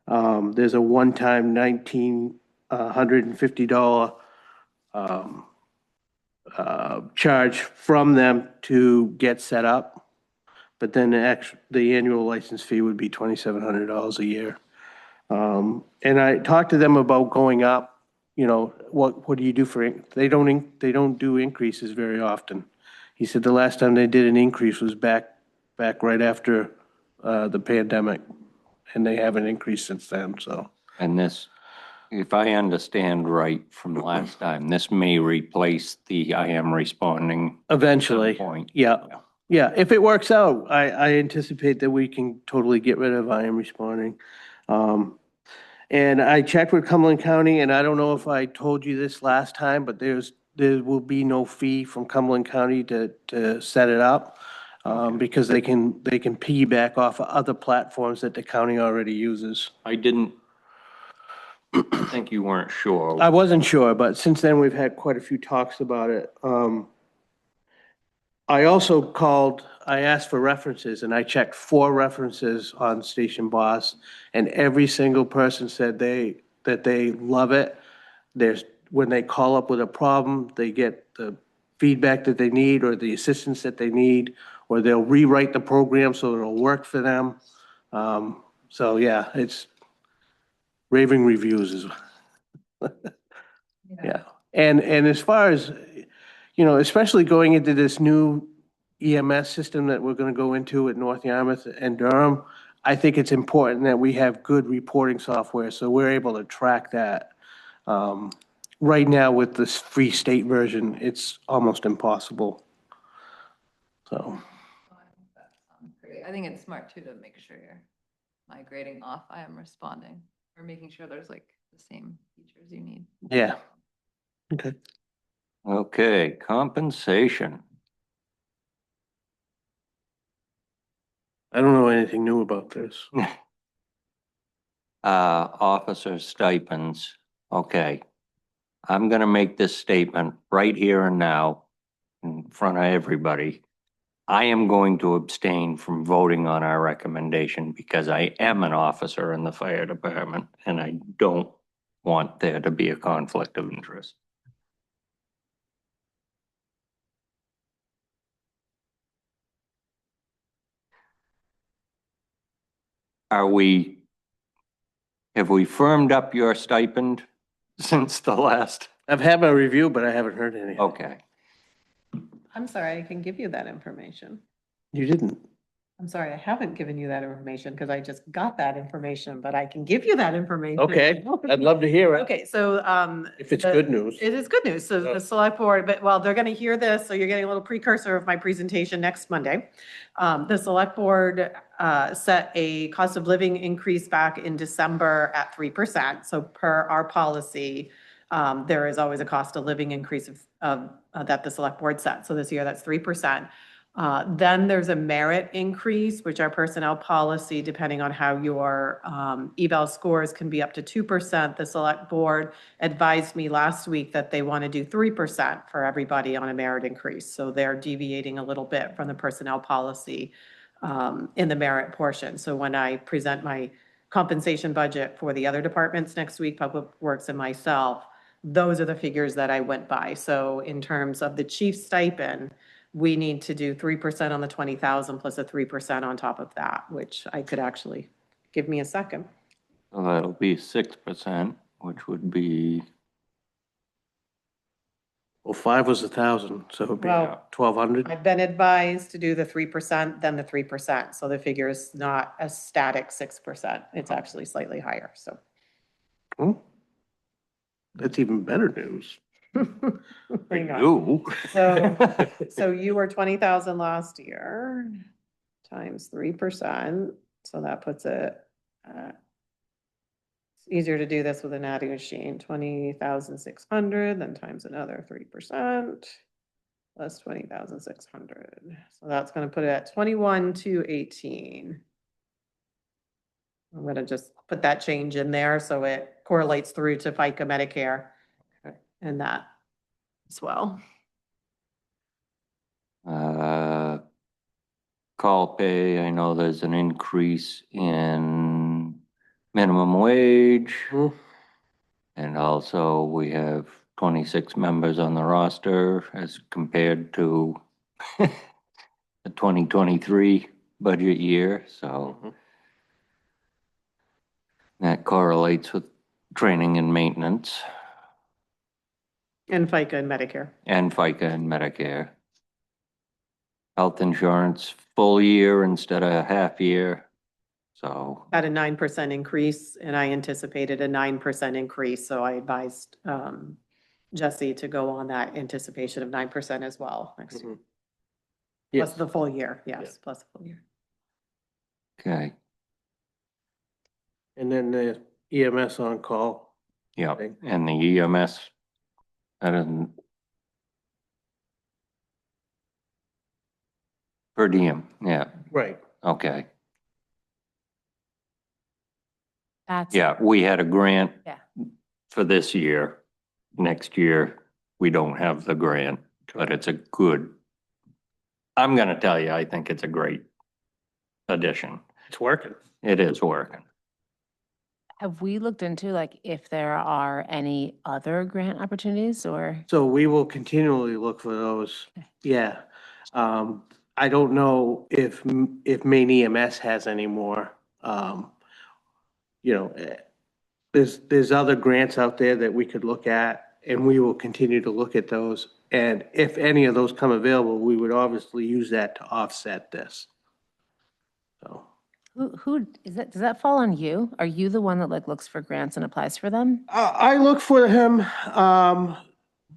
There's a one-time $1,950 charge from them to get set up. But then the annual license fee would be $2,700 a year. And I talked to them about going up, what do you do for, they don't do increases very often. He said the last time they did an increase was back right after, the pandemic. And they haven't increased since then, so. and this, if I understand right from last time, this may replace the I am responding. Eventually, At some point. yeah. Yeah, if it works out, I anticipate that we can totally get rid of I Am Responding. And I checked with Cumberland County, and I don't know if I told you this last time, but there will be no fee from Cumberland County to set it up. Because they can piggyback off of other platforms that the county already uses. I didn't think you weren't sure. I wasn't sure, but since then, we've had quite a few talks about it. I also I asked for references, and I checked 4 references on Station Boss, and every single person said they that they love it. When they call up with a problem, they get the feedback that they need or the assistance that they need, or they'll rewrite the program so it'll work for them. So yeah, it's raving reviews is, yeah. And as far as, especially going into this new EMS system that we're gonna go into at North Yarmouth and Durham, I think it's important that we have good reporting software, so we're able to track that. Right now with this free state version, it's almost impossible. So, That sounds great. I think it's smart too to make sure you're migrating off I am responding or making sure there's like the same features you need. yeah. Okay. Okay, compensation. I don't know anything new about this. Officer stipends. Okay. I'm gonna make this statement right here and now in front of everybody. I am going to abstain from voting on our recommendation because I am an officer in the fire department and I don't want there to be a conflict of interest. Have we firmed up your stipend since the last? I've had my review, but I haven't heard anything. Okay, I'm sorry, I can give you that information. You didn't. I'm sorry, I haven't given you that information because I just got that information, but I can give you that information. Okay, I'd love to hear it. Okay, so, If it's the- good news. It is good news. So Oh. the select board, but well, they're going to hear this, so you're getting a little precursor of my presentation next Monday. The select board set a cost of living increase back in December at 3%. So per our policy, there is always a cost of living increase of that the select board set. So this year, that's 3%. Then there's a merit increase, which our personnel policy, depending on how your eval scores, can be up to 2%. The select board advised me last week that they want to do 3% for everybody on a merit increase. So they're deviating a little bit from the personnel policy in the merit portion. So when I present my compensation budget for the other departments next week, Public Works and myself, those are the figures that I went by. So in terms of the chief stipend, we need to do 3% on the 20,000 plus a 3% on top of that, which I could actually, give me a second. so that'll be 6%, which would be, Well, 5 was 1,000, so it'd be Well, 1,200. I've been advised to do the 3%, then the 3%. So the figure is not a static 6%. It's actually slightly higher, so. Hmm. That's even better news. Hang on. you. So you were 20,000 last year times 3%. So that puts it, it's easier to do this with an adding machine, 20,600, then times another 3% plus 20,600. So that's going to put it at 21,218. I'm going to just put that change in there so it correlates through to FICA Medicare and that as well. Call pay, I know there's an increase in minimum wage. Hmm. And also we have 26 members on the roster as compared to the 2023 budget year, so Mhm. that correlates with training and maintenance And FICA and Medicare. and FICA and Medicare. Health insurance, full year instead of half year, so, Had a 9% increase, and I anticipated a 9% increase, so I advised Jesse to go on that anticipation of 9% as well next year. Mhm. Plus Yes. the full year, yes, Yeah. plus the full year. okay, And then the EMS on call. yeah, Okay. and the EMS, that isn't per diem, yeah, Right. okay. That's. Yeah, we had a grant. Yeah. For this year. Next year, we don't have the grant, but it's a good, I'm gonna tell you, I think it's a great addition. It's working. It is working. Have we looked into like if there are any other grant opportunities or? So we will continually look for those. Yeah. I don't know if Maine EMS has any more. You know, there's other grants out there that we could look at, and we will continue to look at those. And if any of those come available, we would obviously use that to offset this. So, Who, is that, does that fall on you? Are you the one that like looks for grants and applies for them? I look for him.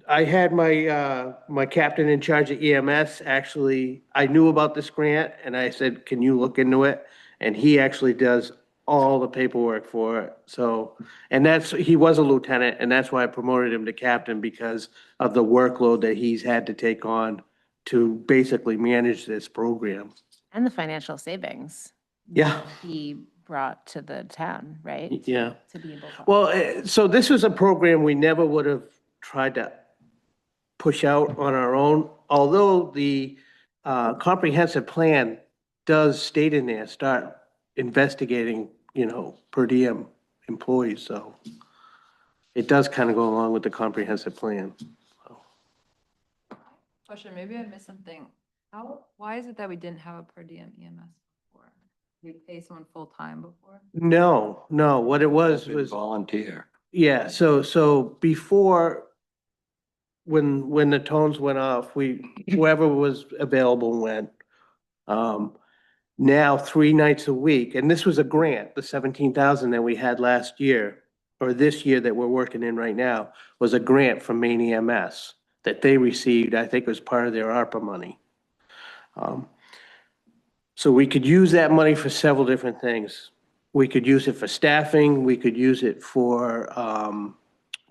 I had my captain in charge of EMS, actually, I knew about this grant and I said, can you look into it? And he actually does all the paperwork for it. So, and he was a lieutenant, and that's why I promoted him to captain, because of the workload that he's had to take on to basically manage this program. And the financial savings Yeah, he brought to the town, right? yeah. To be able to. Well, so this was a program we never would have tried to push out on our own, although the comprehensive plan does state in there, start investigating, per diem employees, so it does kind of go along with the comprehensive plan. Question, maybe I missed something. Why is it that we didn't have a per diem EMS before? We pay someone full-time before? No, what it was, Volunteer. yeah, so before, when the tones went off, whoever was available went. Now 3 nights a week, and this was a grant, the 17,000 that we had last year, or this year that we're working in right now, was a grant from Maine EMS that they received, I think was part of their ARPA money. So we could use that money for several different things. We could use it for staffing, we could use it for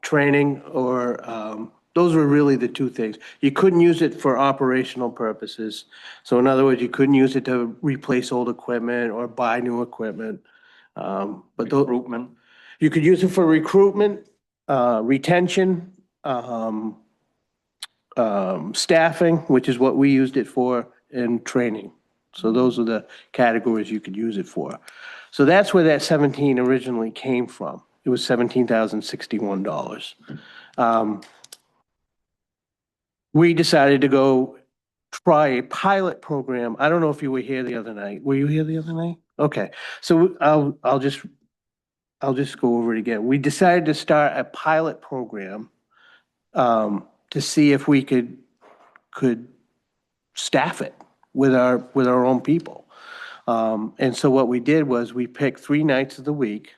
training, or those were really the two things. You couldn't use it for operational purposes. So in other words, you couldn't use it to replace old equipment or buy new equipment. But Recruitment. you could use it for recruitment, retention, staffing, which is what we used it for, and training. So those are the categories you could use it for. So that's where that 17 originally came from. It was $17,061. We decided to go try a pilot program. I don't know if you were here the other night. Were you here the other night? Okay, so I'll just go over it again. We decided to start a pilot program to see if we could staff it with our own people. And so what we did was we picked 3 nights of the week,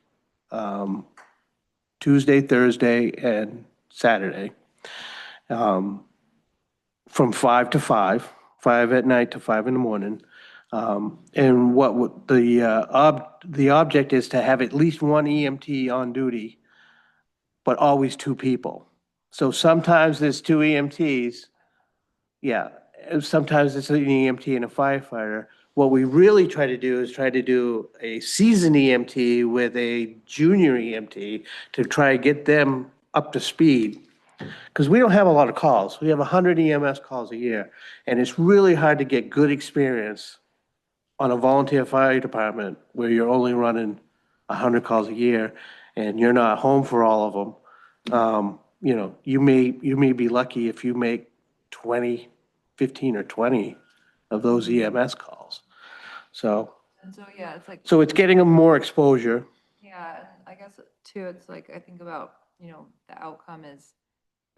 Tuesday, Thursday, and Saturday, from 5 to 5, 5 at night to 5 in the morning. And the object is to have at least 1 EMT on duty, but always 2 people. So sometimes there's 2 EMTs. Yeah, sometimes it's an EMT and a firefighter. What we really try to do is try to do a seasoned EMT with a junior EMT to try to get them up to speed. Because we don't have a lot of calls. We have 100 EMS calls a year, and it's really hard to get good experience on a volunteer fire department where you're only running 100 calls a year and you're not home for all of them. You may be lucky if you make 15 or 20 of those EMS calls. So And so, yeah, it's like. it's getting them more exposure. Yeah, and I guess too, it's like, I think about, the outcome is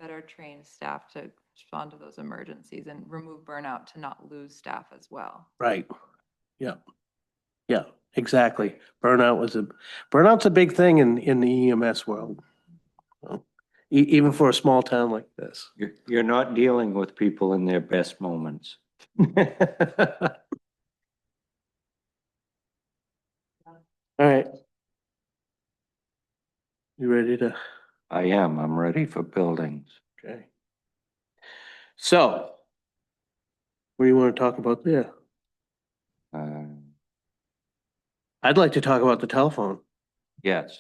better trained staff to respond to those emergencies and remove burnout to not lose staff as well. Right. Yeah. Yeah, exactly. Burnout's a big thing in the EMS world. Well, even for a small town like this. You're not dealing with people in their best moments. All right. You ready to? I'm ready for buildings. Okay. So, what do you want to talk about there? Uh, I'd like to talk about the telephone. Yes,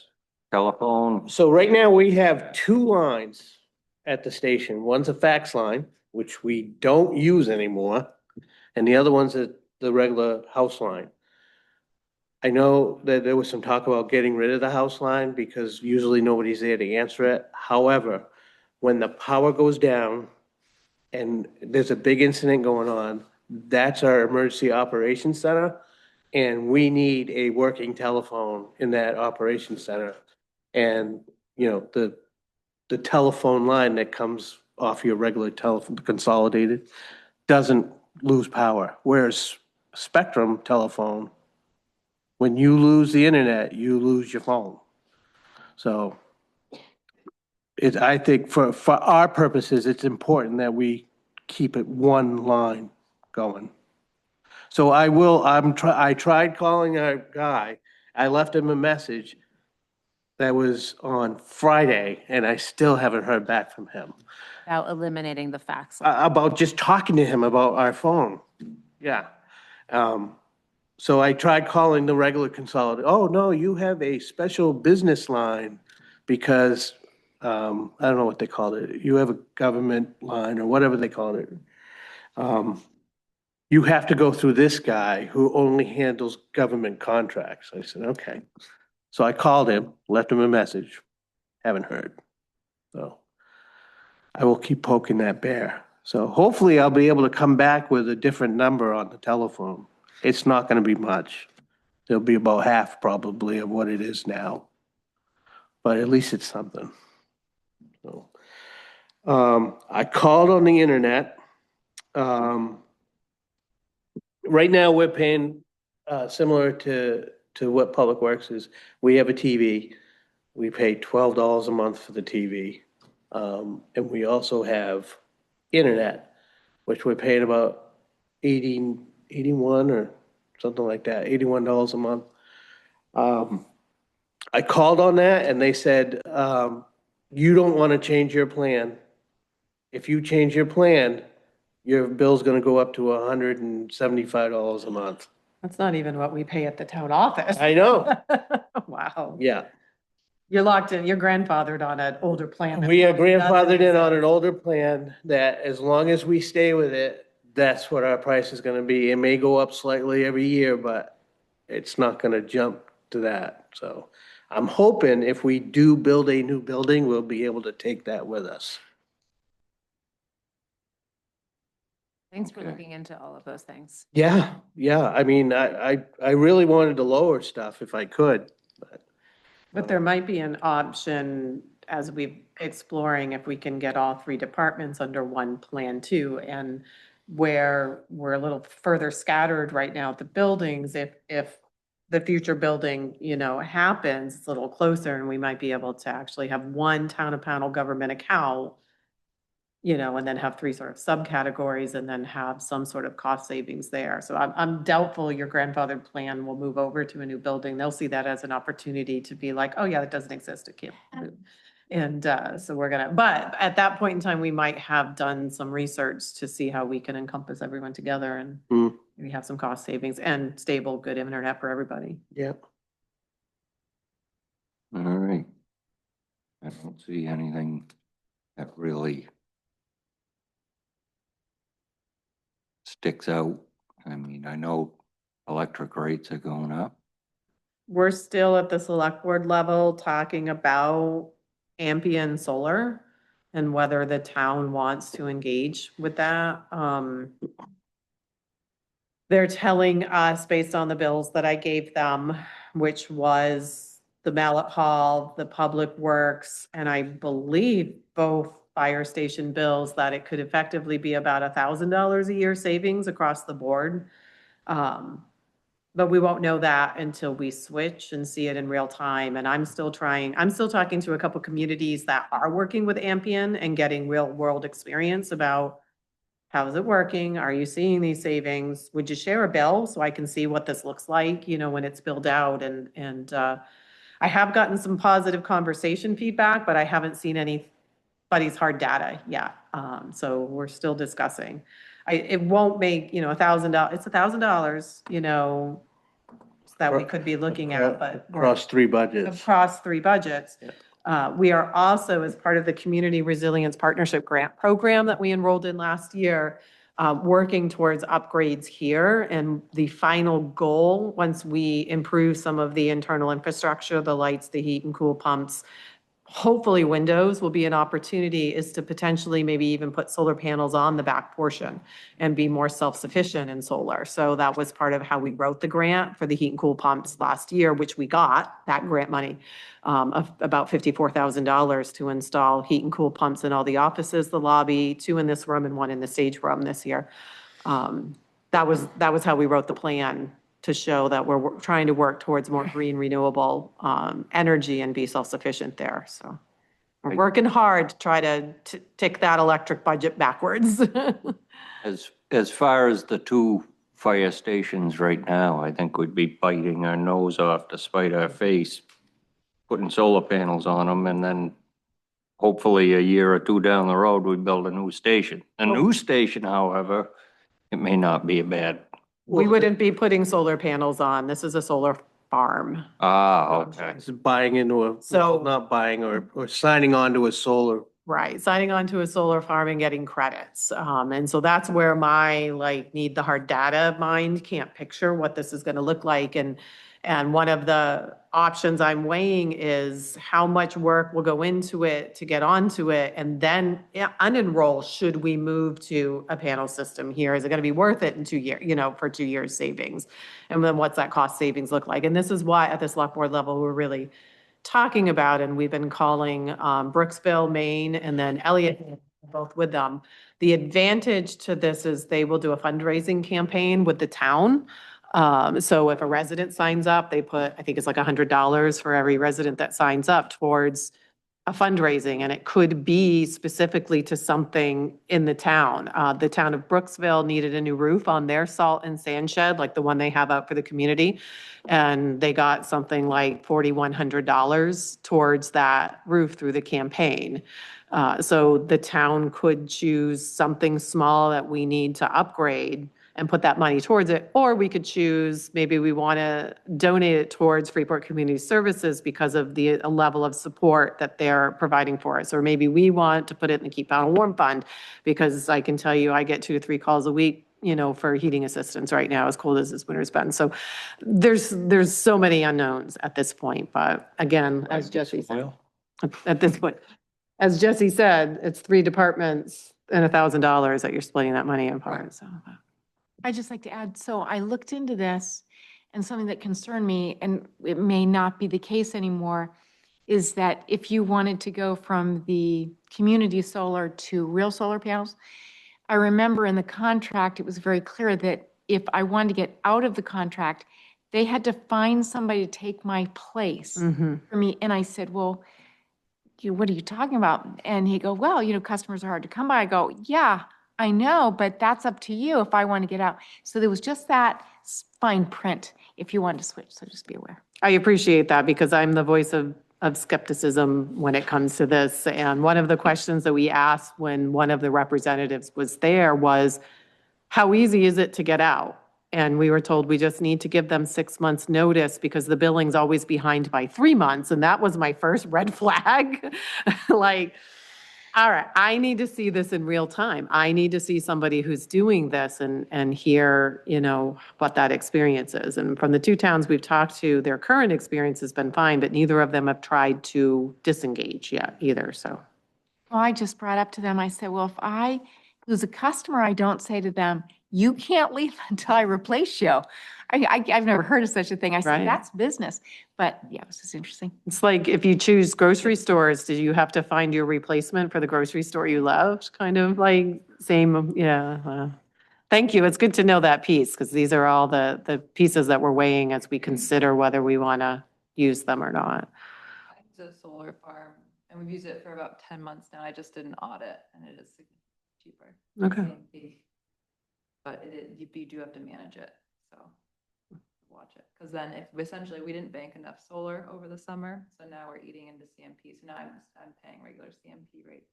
telephone, So right now we have 2 lines at the station. One's a fax line, which we don't use anymore, and the other one's the regular house line. I know that there was some talk about getting rid of the house line because usually nobody's there to answer it. However, when the power goes down and there's a big incident going on, that's our emergency operations center. And we need a working telephone in that operations center. And, you know, the telephone line that comes off your regular telephone, consolidated, doesn't lose power. Whereas Spectrum telephone, when you lose the internet, you lose your phone. So I think for our purposes, it's important that we keep it one line going. So I tried calling our guy. I left him a message that was on Friday, and I still haven't heard back from him. About eliminating the fax line. About just talking to him about our phone. Yeah. So I tried calling the regular consolidated. Oh, no, you have a special business line because, I don't know what they called it. You have a government line or whatever they called it. You have to go through this guy who only handles government contracts. I said, okay. So I called him, left him a message, haven't heard. So I will keep poking that bear. So hopefully I'll be able to come back with a different number on the telephone. It's not going to be much. It'll be about half probably of what it is now. But at least it's something. So, I called on the internet. Right now, we're paying similar to what Public Works is. We have a TV. We pay $12 a month for the TV. And we also have internet, which we're paying about 81 or something like that, $81 a month. I called on that and they said, you don't want to change your plan. If you change your plan, your bill's going to go up to $175 a month. That's not even what we pay at the town office. I know. Wow. Yeah. You're locked in, you're grandfathered on an older plan. We are grandfathered in on an older plan that as long as we stay with it, that's what our price is going to be. It may go up slightly every year, but it's not going to jump to that. So I'm hoping if we do build a new building, we'll be able to take that with us. Thanks for Okay. looking into all of those things. Yeah, yeah. I mean, I really wanted to lower stuff if I could, but. But there might be an option as we're exploring if we can get all three departments under one plan too. And where we're a little further scattered right now at the buildings, if the future building, you know, happens, it's a little closer and we might be able to actually have one town of Pownell government account, you know, and then have three sort of subcategories and then have some sort of cost savings there. So I'm doubtful your grandfathered plan will move over to a new building. They'll see that as an opportunity to be like, oh yeah, that doesn't exist, it can't move. And so we're gonna, but at that point in time, we might have done some research to see how we can encompass everyone together and Mm. we have some cost savings and stable, good internet for everybody. Yep. All right. I don't see anything that really sticks out. I mean, I know electric rates are going up. We're still at the select board level talking about Ampion Solar and whether the town wants to engage with that. They're telling us, based on the bills that I gave them, which was the Mallet Hall, the Public Works, and I believe both fire station bills, that it could effectively be about $1,000 a year savings across the board. But we won't know that until we switch and see it in real time. And I'm still talking to a couple communities that are working with Ampion and getting real world experience about how is it working? Are you seeing these savings? Would you share a bill so I can see what this looks like, you know, when it's billed out? And I have gotten some positive conversation feedback, but I haven't seen anybody's hard data yet. So we're still discussing. It won't make, you know, $1,000, it's $1,000, you know, that we could be looking at, but. Across three budgets. Across three budgets. Yeah. We are also, as part of the Community Resilience Partnership Grant Program that we enrolled in last year, working towards upgrades here. And the final goal, once we improve some of the internal infrastructure, the lights, the heat and cool pumps, hopefully windows will be an opportunity, is to potentially maybe even put solar panels on the back portion and be more self-sufficient in solar. So that was part of how we wrote the grant for the heat and cool pumps last year, which we got that grant money of about $54,000 to install heat and cool pumps in all the offices, the lobby, 2 in this room and 1 in the stage room this year. That was how we wrote the plan, to show that we're trying to work towards more green, renewable energy and be self-sufficient there. So we're working hard to try to tick that electric budget backwards. As far as the 2 fire stations right now, I think we'd be biting our nose off to spite our face, putting solar panels on them, and then hopefully a year or 2 down the road, we build a new station. A new station, however, it may not be a bad. We wouldn't be putting solar panels on. This is a solar farm. Okay. It's buying into a, So- not buying or signing on to a solar. Right, signing on to a solar farm and getting credits. And so that's where my need the hard data mind can't picture what this is going to look like. And one of the options I'm weighing is how much work will go into it to get onto it, and then unenroll should we move to a panel system here. Is it going to be worth it in 2 years, for 2 years savings? And then what's that cost savings look like? And this is why at the select board level, we're really talking about, and we've been calling Brooksville, Maine, and then Elliott, both with them. The advantage to this is they will do a fundraising campaign with the town. So if a resident signs up, they put, I think it's like $100 for every resident that signs up towards a fundraising, and it could be specifically to something in the town. The town of Brooksville needed a new roof on their salt and sand shed, like the one they have out for the community. And they got something like $4,100 towards that roof through the campaign. So the town could choose something small that we need to upgrade and put that money towards it. Or we could choose, maybe we want to donate it towards Freeport Community Services because of the level of support that they're providing for us. Or maybe we want to put it in the Keep Pownell Warm Fund, because I can tell you I get 2 to 3 calls a week, for heating assistance right now, as cold as this winter's been. So there's so many unknowns at this point. But again, as Jesse said, at this point, as Jesse said, it's 3 departments and $1,000 that you're splitting that money apart, so. I'd just like to add, so I looked into this, and something that concerned me, and it may not be the case anymore, is that if you wanted to go from the community solar to real solar panels, I remember in the contract, it was very clear that if I wanted to get out of the contract, they had to find somebody to take my place for me. And I said, well, what are you talking about? And he go, well, customers are hard to come by. I go, yeah, I know, but that's up to you if I want to get out. So there was just that fine print if you wanted to switch. So just be aware. I appreciate that, because I'm the voice of skepticism when it comes to this. And one of the questions that we asked when one of the representatives was there was, how easy is it to get out? And we were told we just need to give them 6 months notice, because the billing's always behind by 3 months. And that was my first red flag. All right, I need to see this in real time. I need to see somebody who's doing this and hear, what that experience is. And from the 2 towns we've talked to, their current experience has been fine, but neither of them have tried to disengage yet either, so. Well, I just brought up to them, I said, well, if I lose a customer, I don't say to them, you can't leave until I replace you. I've never heard of such a thing. I said, Right. that's business. But yeah, it was just interesting. It's like if you choose grocery stores, did you have to find your replacement for the grocery store you loved? Kind of like same, yeah. Thank you. It's good to know that piece, because these are all the pieces that we're weighing as we consider whether we want to use them or not. It's a solar farm, and we've used it for about 10 months now. I just did an audit, and it is significantly cheaper. Okay. Same fee. But you do have to manage it, so watch it. Because then if essentially we didn't bank enough solar over the summer, so now we're eating into CMP. So now I'm paying regular CMP rate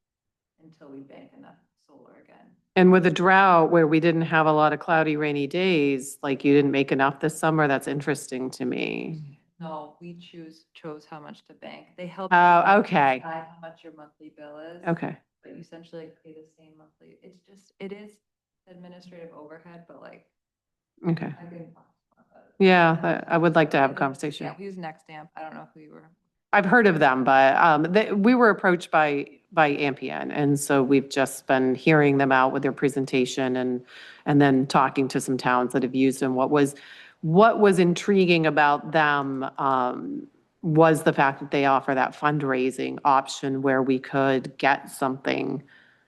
until we bank enough solar again. And with a drought where we didn't have a lot of cloudy, rainy days, like you didn't make enough this summer, that's interesting to me. No, we chose how much to bank. They help. Oh, okay. Decide how much your monthly bill is. Okay. But you essentially pay the same monthly. It is administrative overhead, but like, Okay. I can. Yeah, I would like to have a conversation. Yeah, who's next, Amp? I don't know if we were. I've heard of them, but we were approached by Ampian, and so we've just been hearing them out with their presentation and then talking to some towns that have used them. What was intriguing about them was the fact that they offer that fundraising option where we could get something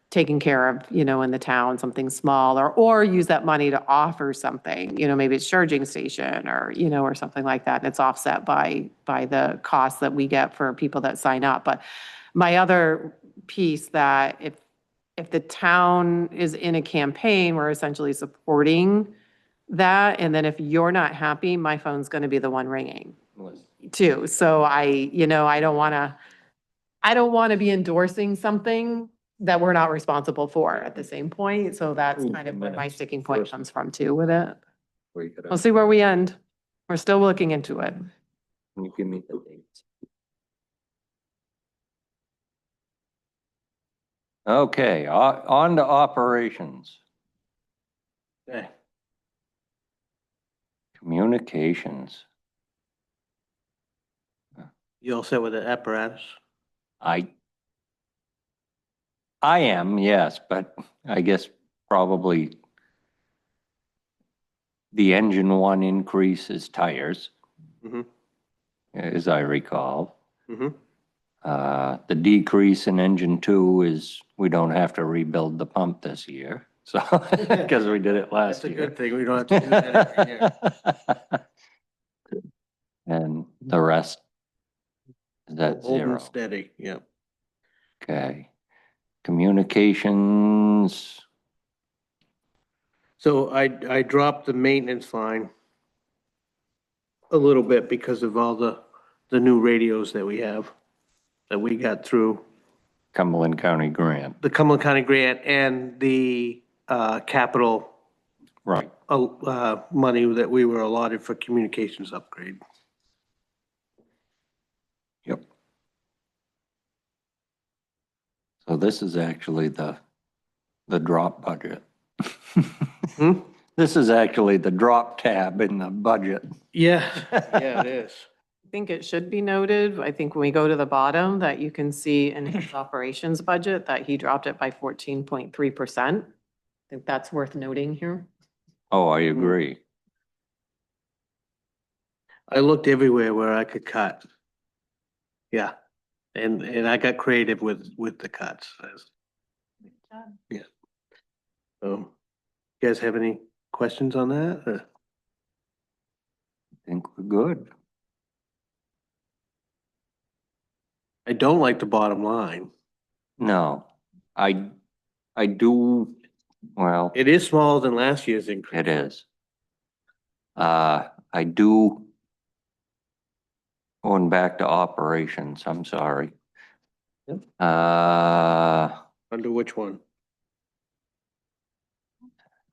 taken care of, in the town, something small, or use that money to offer something, maybe it's charging station or, or something like that. And it's offset by the costs that we get for people that sign up. But my other piece that if the town is in a campaign, we're essentially supporting that. And then if you're not happy, my phone's going to be the one ringing too. So I don't want to be endorsing something that we're not responsible for at the same point. So that's kind of where my sticking point comes from too with it. We'll see where we end. We're still looking into it. Can you give me the dates? Okay, on to operations. Okay. Communications. You all set with the apparatus? I am, yes, but I guess probably the engine one increase is tires, Mm-hmm. as I recall. Mm-hmm. The decrease in engine two is we don't have to rebuild the pump this year, so, because we did it last That's a year. good thing. We don't have to do that every year. And the rest, is that Old and zero? steady, yeah. Okay. Communications, So I dropped the maintenance line a little bit because of all the new radios that we have, that we got through Cumberland County grant, the Cumberland County grant and the capital right. money that we were allotted for communications upgrade. Yep. So this is actually the drop budget. Hmm? This is actually the drop tab in the budget. Yeah, yeah, it is. I think it should be noted, I think when we go to the bottom, that you can see in his operations budget that he dropped it by 14.3%. I think that's worth noting here. Oh, I agree. I looked everywhere where I could cut. Yeah, and I got creative with the cuts. Yeah. You guys have any questions on that? or- I think we're good. I don't like the bottom line. No, I do, well, It is smaller than last year's increase. it is. I do, going back to operations, I'm sorry. Yep. Dry Under which one?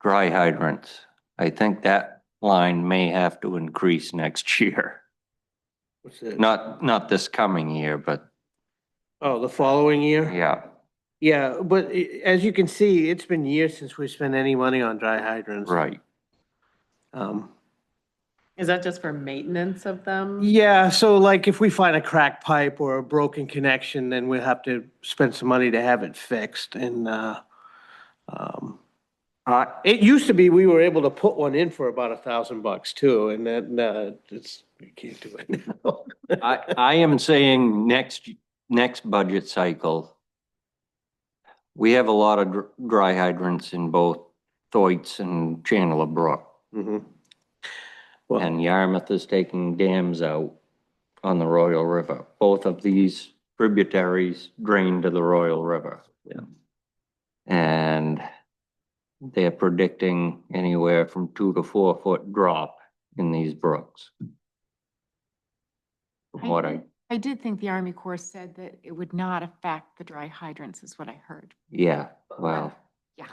hydrants. I think that line may have to increase next year. What's it? Not this coming year, but Oh, the following year? yeah, Yeah, but as you can see, it's been years since we spent any money on dry hydrants. right. Is that just for maintenance of them? Yeah, so like if we find a cracked pipe or a broken connection, then we'll have to spend some money to have it fixed and, it used to be we were able to put one in for about $1,000 too, and then, it's, we can't do it now. I am saying next budget cycle, we have a lot of dry hydrants in both Thwaites and Chandler Brook. Mhm. Well, And Yarmouth is taking dams out on the Royal River. Both of these tributaries drain to the Royal River. Yeah. And they're predicting anywhere from 2 to 4 foot drop in these brooks. From what I did think the Army Corps said that it would not affect the dry hydrants, is what I heard. yeah, well, Yeah.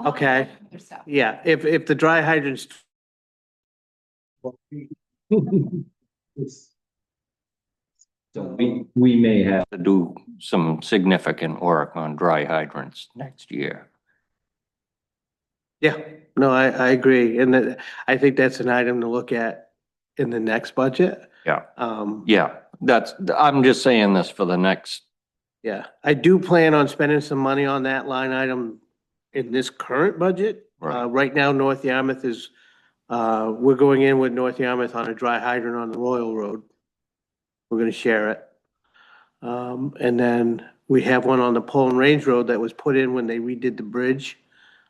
Okay. Other stuff. yeah, if the dry hydrants. so we may have to do some significant work on dry hydrants next year. Yeah, no, I agree. And that, I think that's an item to look at in the next budget. Yeah. Um, Yeah, I'm just saying this for the next, yeah, I do plan on spending some money on that line item in this current budget. Right. Right now, North Yarmouth is, we're going in with North Yarmouth on a dry hydrant on the Royal Road. We're gonna share it. And then we have one on the Poland Range Road that was put in when they redid the bridge.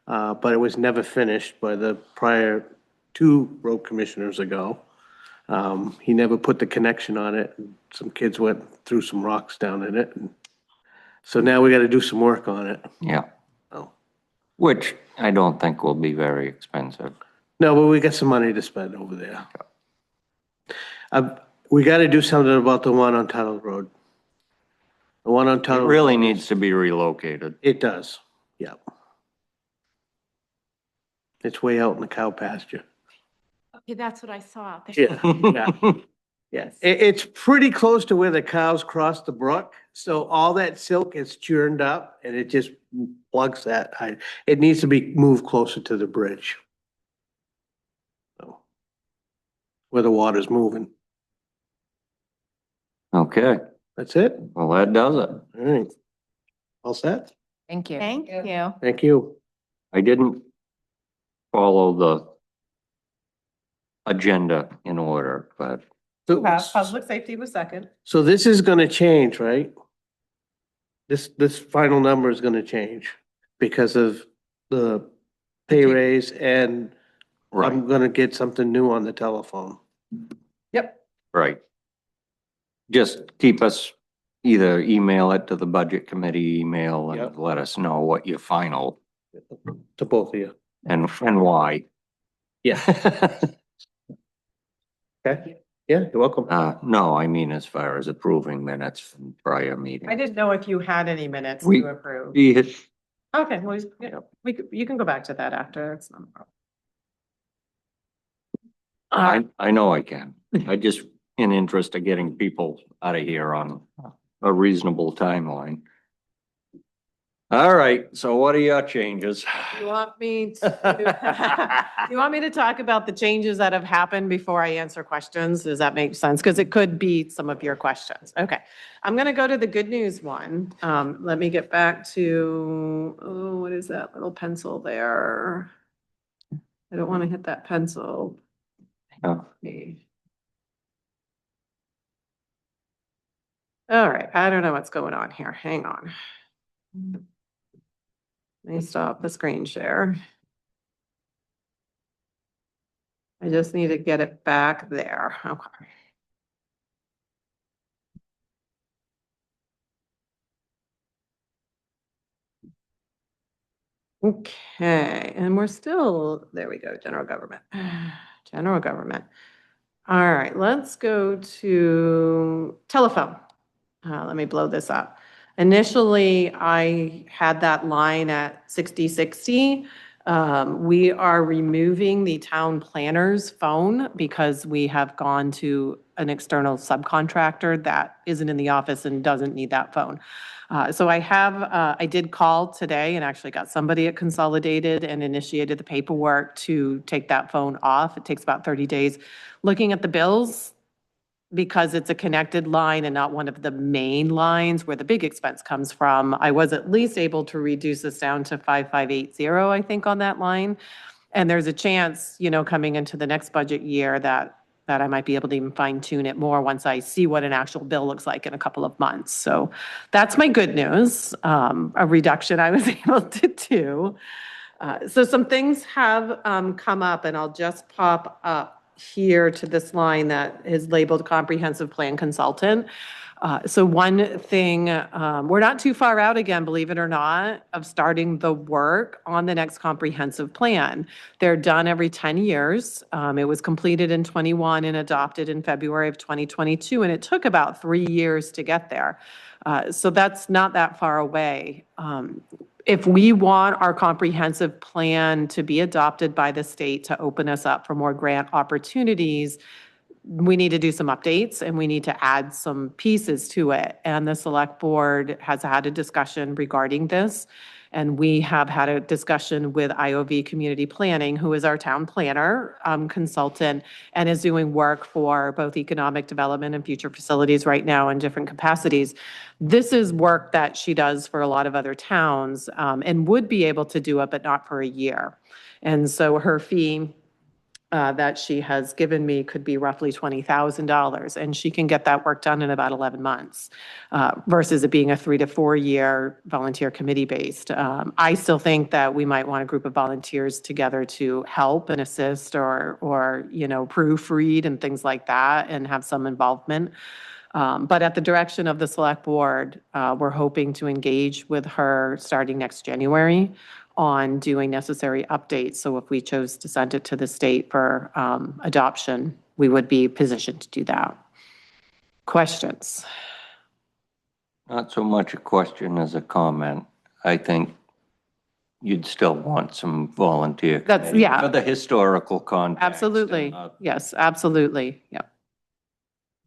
But it was never finished by the prior two road commissioners ago. He never put the connection on it. Some kids went through some rocks down in it. So now we gotta do some work on it. yeah, Oh. which I don't think will be very expensive. No, but we got some money to spend over there. We gotta do something about the one on Tuttle Road. The one on It Tuttle. really needs to be relocated. It does, yeah. It's way out in the cow pasture. Okay, that's what I saw out there. Yeah, yeah. Yeah, it's pretty close to where the cows cross the brook, so all that silk is churned up and it just plugs that. It needs to be moved closer to the bridge. So, where the water's moving. Okay, That's it? well, that does it. All right. All set? Thank you. Thank you. Thank you. I didn't follow the agenda in order, but Public safety was second. So this is gonna change, right? This final number is gonna change because of the pay raise and right, I'm gonna get something new on the telephone. Yep. right. Just keep us, either email it to the budget committee email Yep. and let us know what your final To both of you. and why. Yeah. Okay, yeah, you're welcome. No, I mean, as far as approving minutes from prior I meetings. didn't know if you had any minutes We- to approve. Yeah, Okay, well, yeah, you can go back to that after. It's not a problem. I know I can. I just, in interest of getting people out of here on a reasonable timeline. All right, so what are your changes? You want me to, you want me to talk about the changes that have happened before I answer questions? Does that make sense? Because it could be some of your questions. Okay. I'm going to go to the good news one. Let me get back to, oh, what is that little pencil there? I don't want to hit that pencil. Oh. All right, I don't know what's going on here. Hang on. Let me stop the screen share. I just need to get it back there. Okay. Okay, and we're still, there we go, general government. General government. All right, let's go to telephone. Let me blow this up. Initially, I had that line at 6060. We are removing the town planner's phone because we have gone to an external subcontractor that isn't in the office and doesn't need that phone. So I did call today and actually got somebody at Consolidated and initiated the paperwork to take that phone off. It takes about 30 days. Looking at the bills, because it's a connected line and not one of the main lines where the big expense comes from, I was at least able to reduce this down to 5580, I think, on that line. And there's a chance, coming into the next budget year that I might be able to even fine tune it more once I see what an actual bill looks like in a couple of months. So that's my good news, a reduction I was able to do. So some things have come up, and I'll just pop up here to this line that is labeled comprehensive plan consultant. So one thing, we're not too far out again, believe it or not, of starting the work on the next comprehensive plan. They're done every 10 years. It was completed in 21 and adopted in February of 2022, and it took about 3 years to get there. So that's not that far away. If we want our comprehensive plan to be adopted by the state to open us up for more grant opportunities, we need to do some updates and we need to add some pieces to it. And the select board has had a discussion regarding this. And we have had a discussion with IOV Community Planning, who is our town planner consultant and is doing work for both economic development and future facilities right now in different capacities. This is work that she does for a lot of other towns and would be able to do it, but not for a year. And so her fee that she has given me could be roughly $20,000, and she can get that work done in about 11 months versus it being a 3 to 4 year volunteer committee based. I still think that we might want a group of volunteers together to help and assist or proofread and things like that and have some involvement. But at the direction of the select board, we're hoping to engage with her starting next January on doing necessary updates. So if we chose to send it to the state for adoption, we would be positioned to do that. Questions? Not so much a question as a comment. I think you'd still want some volunteer. That's- committee yeah. For the historical context. Absolutely. and, Yes, absolutely. Yep.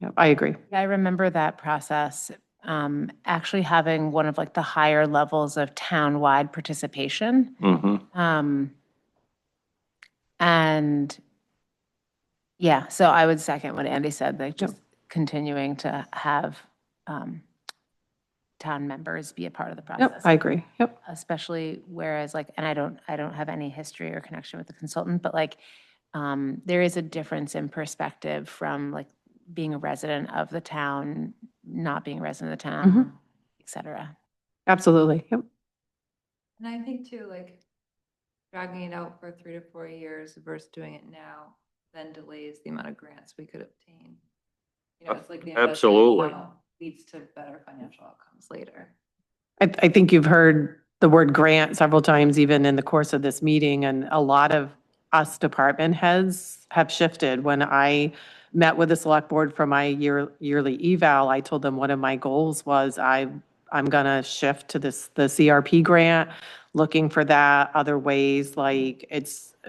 Yep, I agree. I remember that process, actually having one of like the higher levels of town-wide participation. And yeah, so I would second what Andy said, like just continuing to have town members be a part of the Yep, process. I agree. Yep. Especially whereas like, and I don't have any history or connection with the consultant, but like, there is a difference in perspective from like being a resident of the town, not being a resident of the town, et cetera. Absolutely. Yep. And I think too, like dragging it out for 3 to 4 years versus doing it now, then delays the amount of grants we could obtain. You know, it's like the investment Absolutely. now leads to better financial outcomes later. I think you've heard the word grant several times, even in the course of this meeting, and a lot of us department heads have shifted. When I met with the select board for my yearly eval, I told them one of my goals was I'm going to shift to the CRP grant, looking for that, other ways, like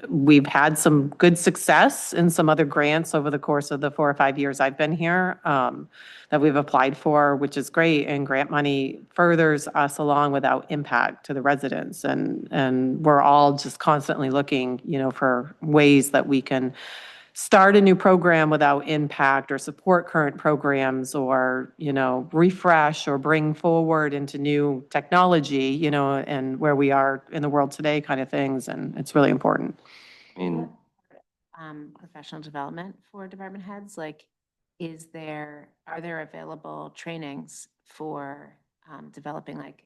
we've had some good success in some other grants over the course of the 4 or 5 years I've been here that we've applied for, which is great. And grant money furthers us along without impact to the residents. And we're all just constantly looking, for ways that we can start a new program without impact or support current programs or, refresh or bring forward into new technology, and where we are in the world today kind of things. And it's really important. I mean, Professional development for department heads, like, are there available trainings for developing like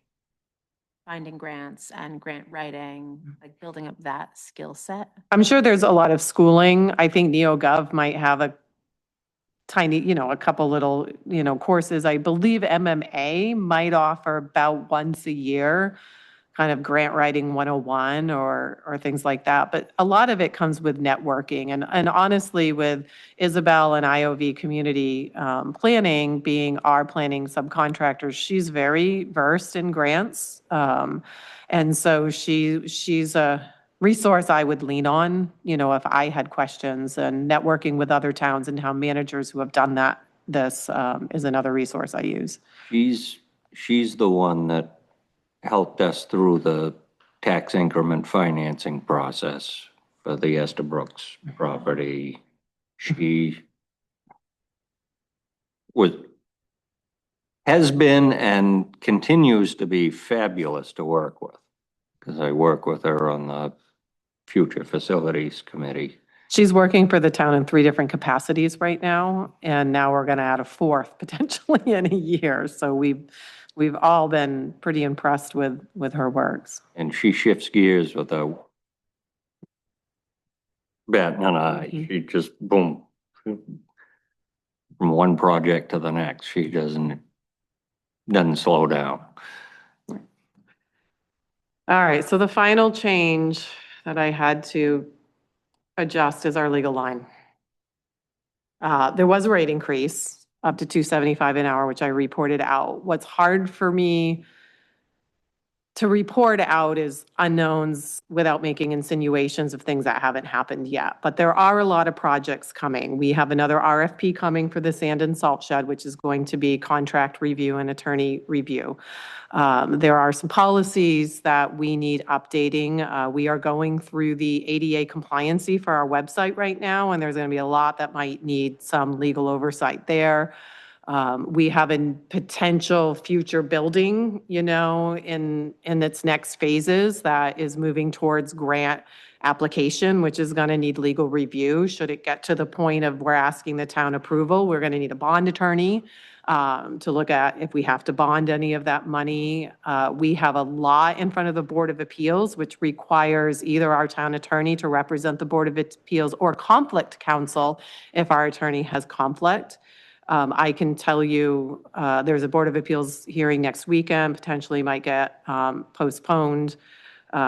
finding grants and grant writing, like building up that skill set? I'm sure there's a lot of schooling. I think NeoGov might have a tiny, a couple little, courses. I believe MMA might offer about once a year, kind of grant writing 101 or things like that. But a lot of it comes with networking. And honestly, with Isabel and IOV Community Planning being our planning subcontractors, she's very versed in grants. And so she's a resource I would lean on, if I had questions, and networking with other towns and town managers who have done this is another resource I use. she's the one that helped us through the tax increment financing process for the Estabrooks property. She has been and continues to be fabulous to work with, because I work with her on the Future Facilities Committee. She's working for the town in 3 different capacities right now, and now we're going to add a 4th potentially in a year. So we've all been pretty impressed with her works. And she shifts gears without batting an eye. She just, boom, from one project to the next. She doesn't slow down. All right, so the final change that I had to adjust is our legal line. There was a rate increase up to $275 an hour, which I reported out. What's hard for me to report out is unknowns without making insinuations of things that haven't happened yet. But there are a lot of projects coming. We have another RFP coming for the sand and salt shed, which is going to be contract review and attorney review. There are some policies that we need updating. We are going through the ADA compliancy for our website right now, and there's going to be a lot that might need some legal oversight there. We have a potential future building, in its next phases that is moving towards grant application, which is going to need legal review. Should it get to the point of we're asking the town approval, we're going to need a bond attorney to look at if we have to bond any of that money. We have a lot in front of the Board of Appeals, which requires either our town attorney to represent the Board of Appeals or conflict counsel if our attorney has conflict. I can tell you, there's a Board of Appeals hearing next weekend, potentially might get postponed.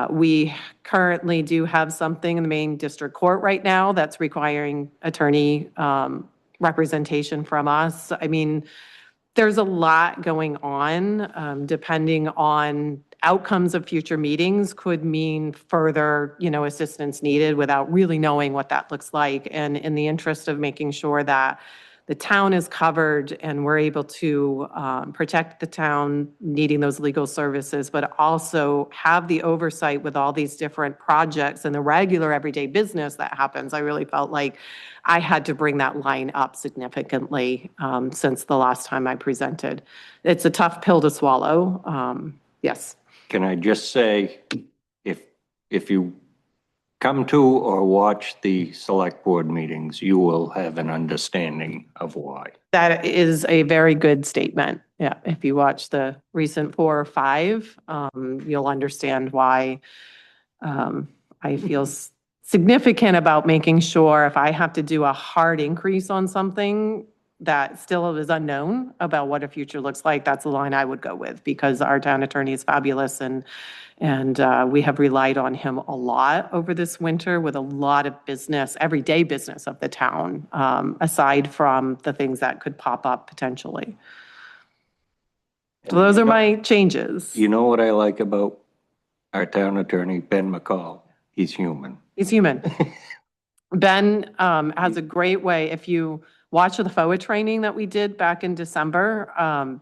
We currently do have something in the Maine District Court right now that's requiring attorney representation from us. I mean, there's a lot going on, depending on outcomes of future meetings could mean further, assistance needed without really knowing what that looks like. And in the interest of making sure that the town is covered and we're able to protect the town needing those legal services, but also have the oversight with all these different projects and the regular everyday business that happens. I really felt like I had to bring that line up significantly since the last time I presented. It's a tough pill to swallow. Yes. Can I just say, if you come to or watch the select board meetings, you will have an understanding of why. That is a very good statement. Yeah, if you watch the recent 4 or 5, you'll understand why I feel significant about making sure if I have to do a hard increase on something that still is unknown about what a future looks like, that's the line I would go with, because our town attorney is fabulous and we have relied on him a lot over this winter with a lot of business, everyday business of the town, aside from the things that could pop up potentially. So those are my changes. You know what I like about our town attorney, Ben McCall? He's human. He's human. Ben has a great way, if you watch the FOA training that we did back in December,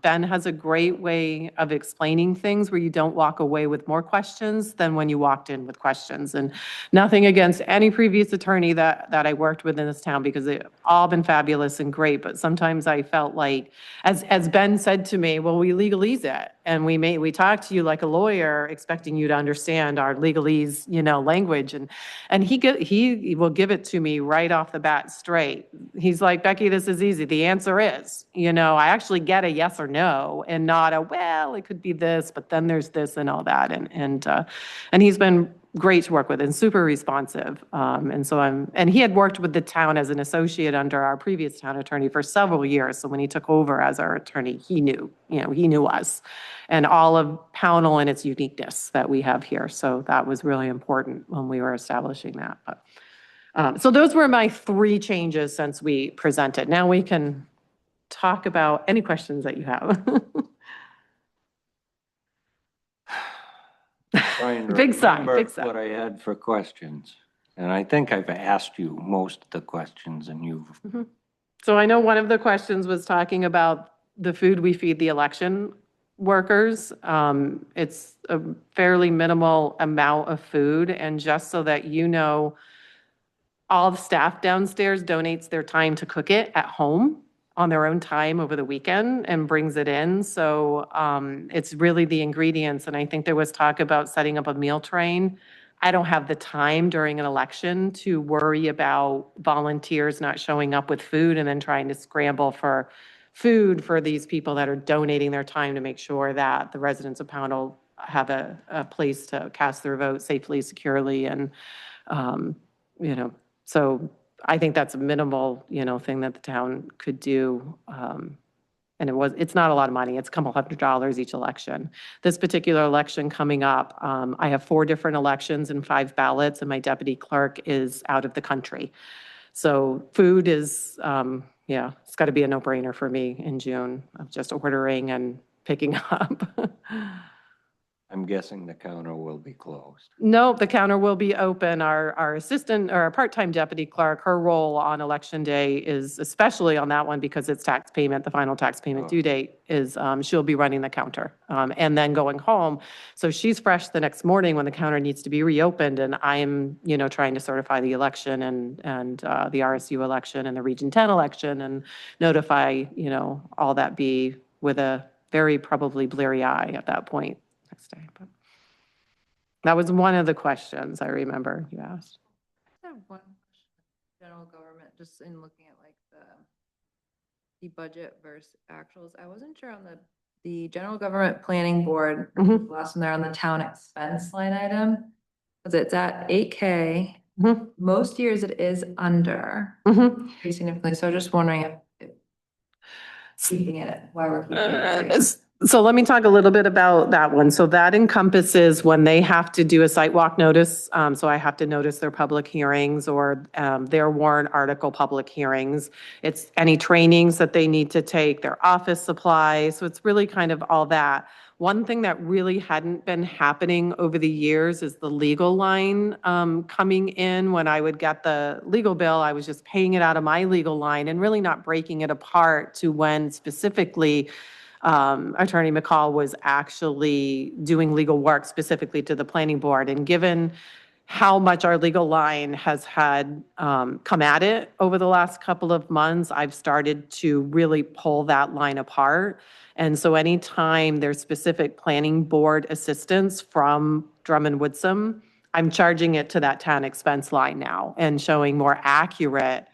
Ben has a great way of explaining things where you don't walk away with more questions than when you walked in with questions. And nothing against any previous attorney that I worked with in this town, because they've all been fabulous and great. But sometimes I felt like, as Ben said to me, well, we legalese it. And we talk to you like a lawyer, expecting you to understand our legalese, language. And he will give it to me right off the bat straight. He's like, Becky, this is easy. The answer is, I actually get a yes or no and not a, well, it could be this, but then there's this and all that. And he's been great to work with and super responsive. And he had worked with the town as an associate under our previous town attorney for several years. So when he took over as our attorney, he knew us and all of Pownell and its uniqueness that we have here. So that was really important when we were establishing that. But so those were my 3 changes since we presented. Now we can talk about any questions that you have. Trying to Big sigh, remember big sigh. what I had for questions. And I think I've asked you most of the questions and you've, So I know one of the questions was talking about the food we feed the election workers. It's a fairly minimal amount of food. And just so that all the staff downstairs donates their time to cook it at home on their own time over the weekend and brings it in. So it's really the ingredients. And I think there was talk about setting up a meal train. I don't have the time during an election to worry about volunteers not showing up with food and then trying to scramble for food for these people that are donating their time to make sure that the residents of Pownell have a place to cast their vote safely, securely. And, so I think that's a minimal, thing that the town could do. And it's not a lot of money. It's a couple $100 each election. This particular election coming up, I have 4 different elections and 5 ballots, and my deputy clerk is out of the country. So food is, it's got to be a no-brainer for me in June of just ordering and picking up. I'm guessing the counter will be closed. No, the counter will be open. Our assistant or our part-time deputy clerk, her role on election day is, especially on that one because it's tax payment, the final tax payment Oh. due date is, she'll be running the counter, and then going home. So she's fresh the next morning when the counter needs to be reopened, and I'm, trying to certify the election and the RSU election and the Region 10 election and notify, all that be with a very probably bleary eye at that point next day. But that was one of the questions I remember you asked. I have one question. General government, just in looking at like the budget versus actuals, I wasn't sure on the general government planning board, Mhm. last one there on the town expense line item. Cause it's at 8K. Mhm. Most years it is under pretty significantly. So just wondering if keeping it, why we're keeping it. So let me talk a little bit about that one. So that encompasses when they have to do a site walk notice. So I have to notice their public hearings or their warrant article public hearings. It's any trainings that they need to take, their office supplies. So it's really kind of all that. One thing that really hadn't been happening over the years is the legal line coming in. When I would get the legal bill, I was just paying it out of my legal line and really not breaking it apart to when specifically Attorney McCall was actually doing legal work specifically to the planning board. And given how much our legal line has had come at it over the last couple of months, I've started to really pull that line apart. And so anytime there's specific planning board assistance from Drummond Woodsum, I'm charging it to that town expense line now and showing more accurate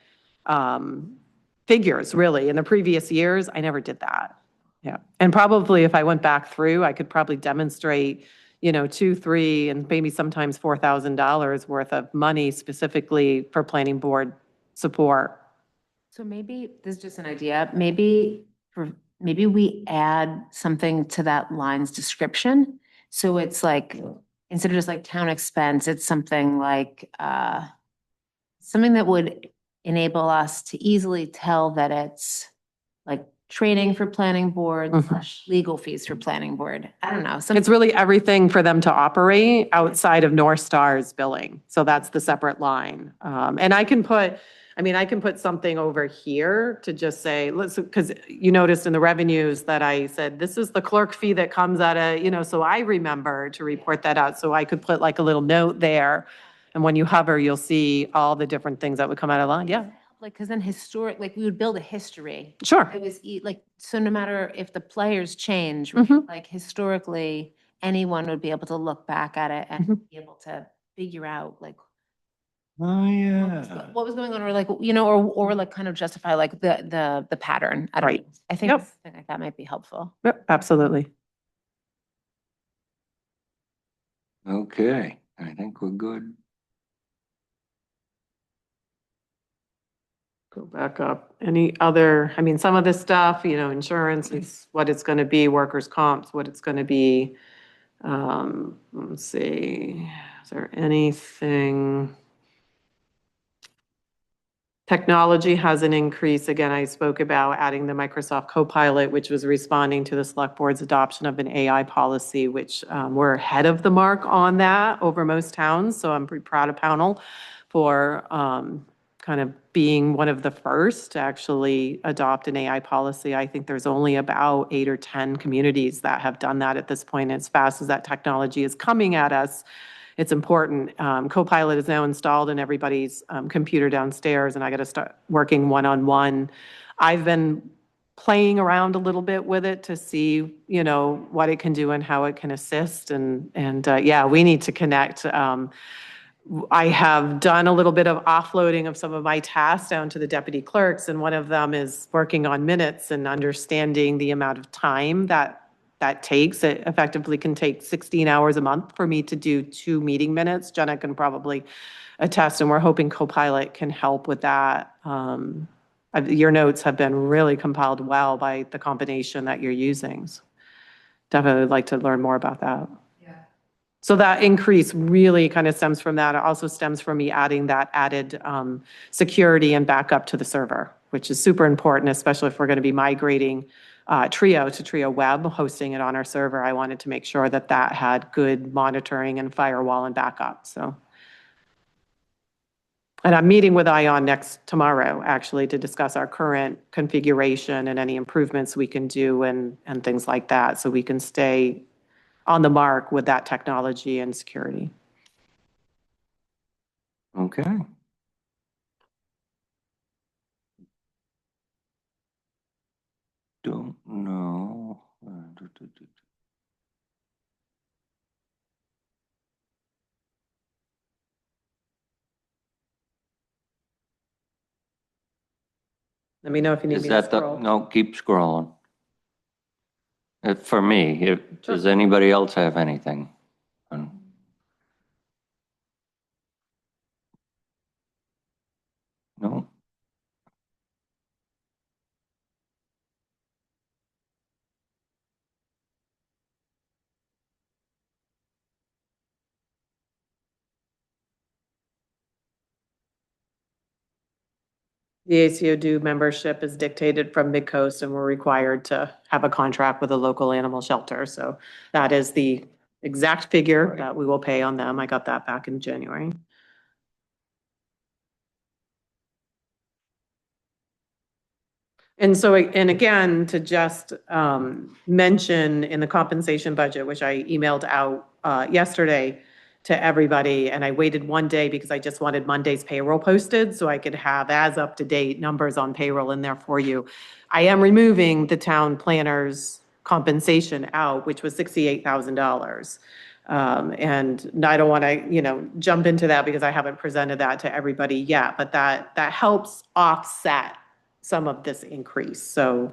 figures, really. In the previous years, I never did that. Yeah. And probably if I went back through, I could probably demonstrate, $2, $3, and maybe sometimes $4,000 worth of money specifically for planning board support. So maybe, this is just an idea, maybe we add something to that line's description. So it's like, instead of just like town expense, it's something like, something that would enable us to easily tell that it's like training for planning board, / legal fees for planning board. I don't know. It's really everything for them to operate outside of North Star's billing. So that's the separate line. And I can put something over here to just say, because you noticed in the revenues that I said, this is the clerk fee that comes out of, so I remember to report that out. So I could put like a little note there. And when you hover, you'll see all the different things that would come out of line. Yeah, Like, because then we would build a history. sure. It was like, so no matter if the players change, Mhm. like historically, anyone would be able to look back at it and Mhm. be able to figure out like Oh, yeah. what was going on, or like, or like kind of justify like the pattern. I don't Right. know. I think Yep. something like that might be helpful. Yep, absolutely. Okay, I think we're good. Go back up. Any other, some of this stuff, insurance is what it's going to be, workers' comps, what it's going to be. Let's see, is there anything? Technology has an increase. Again, I spoke about adding the Microsoft Copilot, which was responding to the select board's adoption of an AI policy, which we're ahead of the mark on that over most towns. So I'm pretty proud of Pownell for kind of being one of the first to actually adopt an AI policy. I think there's only about 8 or 10 communities that have done that at this point. As fast as that technology is coming at us, it's important. Copilot is now installed in everybody's computer downstairs, and I got to start working one-on-one. I've been playing around a little bit with it to see, what it can do and how it can assist. And yeah, we need to connect. I have done a little bit of offloading of some of my tasks down to the deputy clerks, and one of them is working on minutes and understanding the amount of time that takes. It effectively can take 16 hours a month for me to do 2 meeting minutes. Jenna can probably attest, and we're hoping Copilot can help with that. Your notes have been really compiled well by the combination that you're using. So definitely would like to learn more about that. So that increase really kind of stems from that. It also stems from me adding that added security and backup to the server, which is super important, especially if we're going to be migrating Trio to Trio Web, hosting it on our server. I wanted to make sure that that had good monitoring and firewall and backup, so. And I'm meeting with ION tomorrow, actually, to discuss our current configuration and any improvements we can do and things like that, so we can stay on the mark with that technology and security. Okay. Don't know. Let me know if you need Is me to that the, scroll. no, keep scrolling. For me, does Sure. anybody else have anything? No? The ACO due membership is dictated from Midcoast, and we're required to have a contract with a local animal shelter. So that is the exact figure Right. that we will pay on them. I got that back in January. And so, and again, to just mention in the compensation budget, which I emailed out yesterday to everybody, and I waited one day because I just wanted Monday's payroll posted so I could have as up-to-date numbers on payroll in there for you. I am removing the town planner's compensation out, which was $68,000. And I don't want to, jump into that because I haven't presented that to everybody yet, but that helps offset some of this increase. So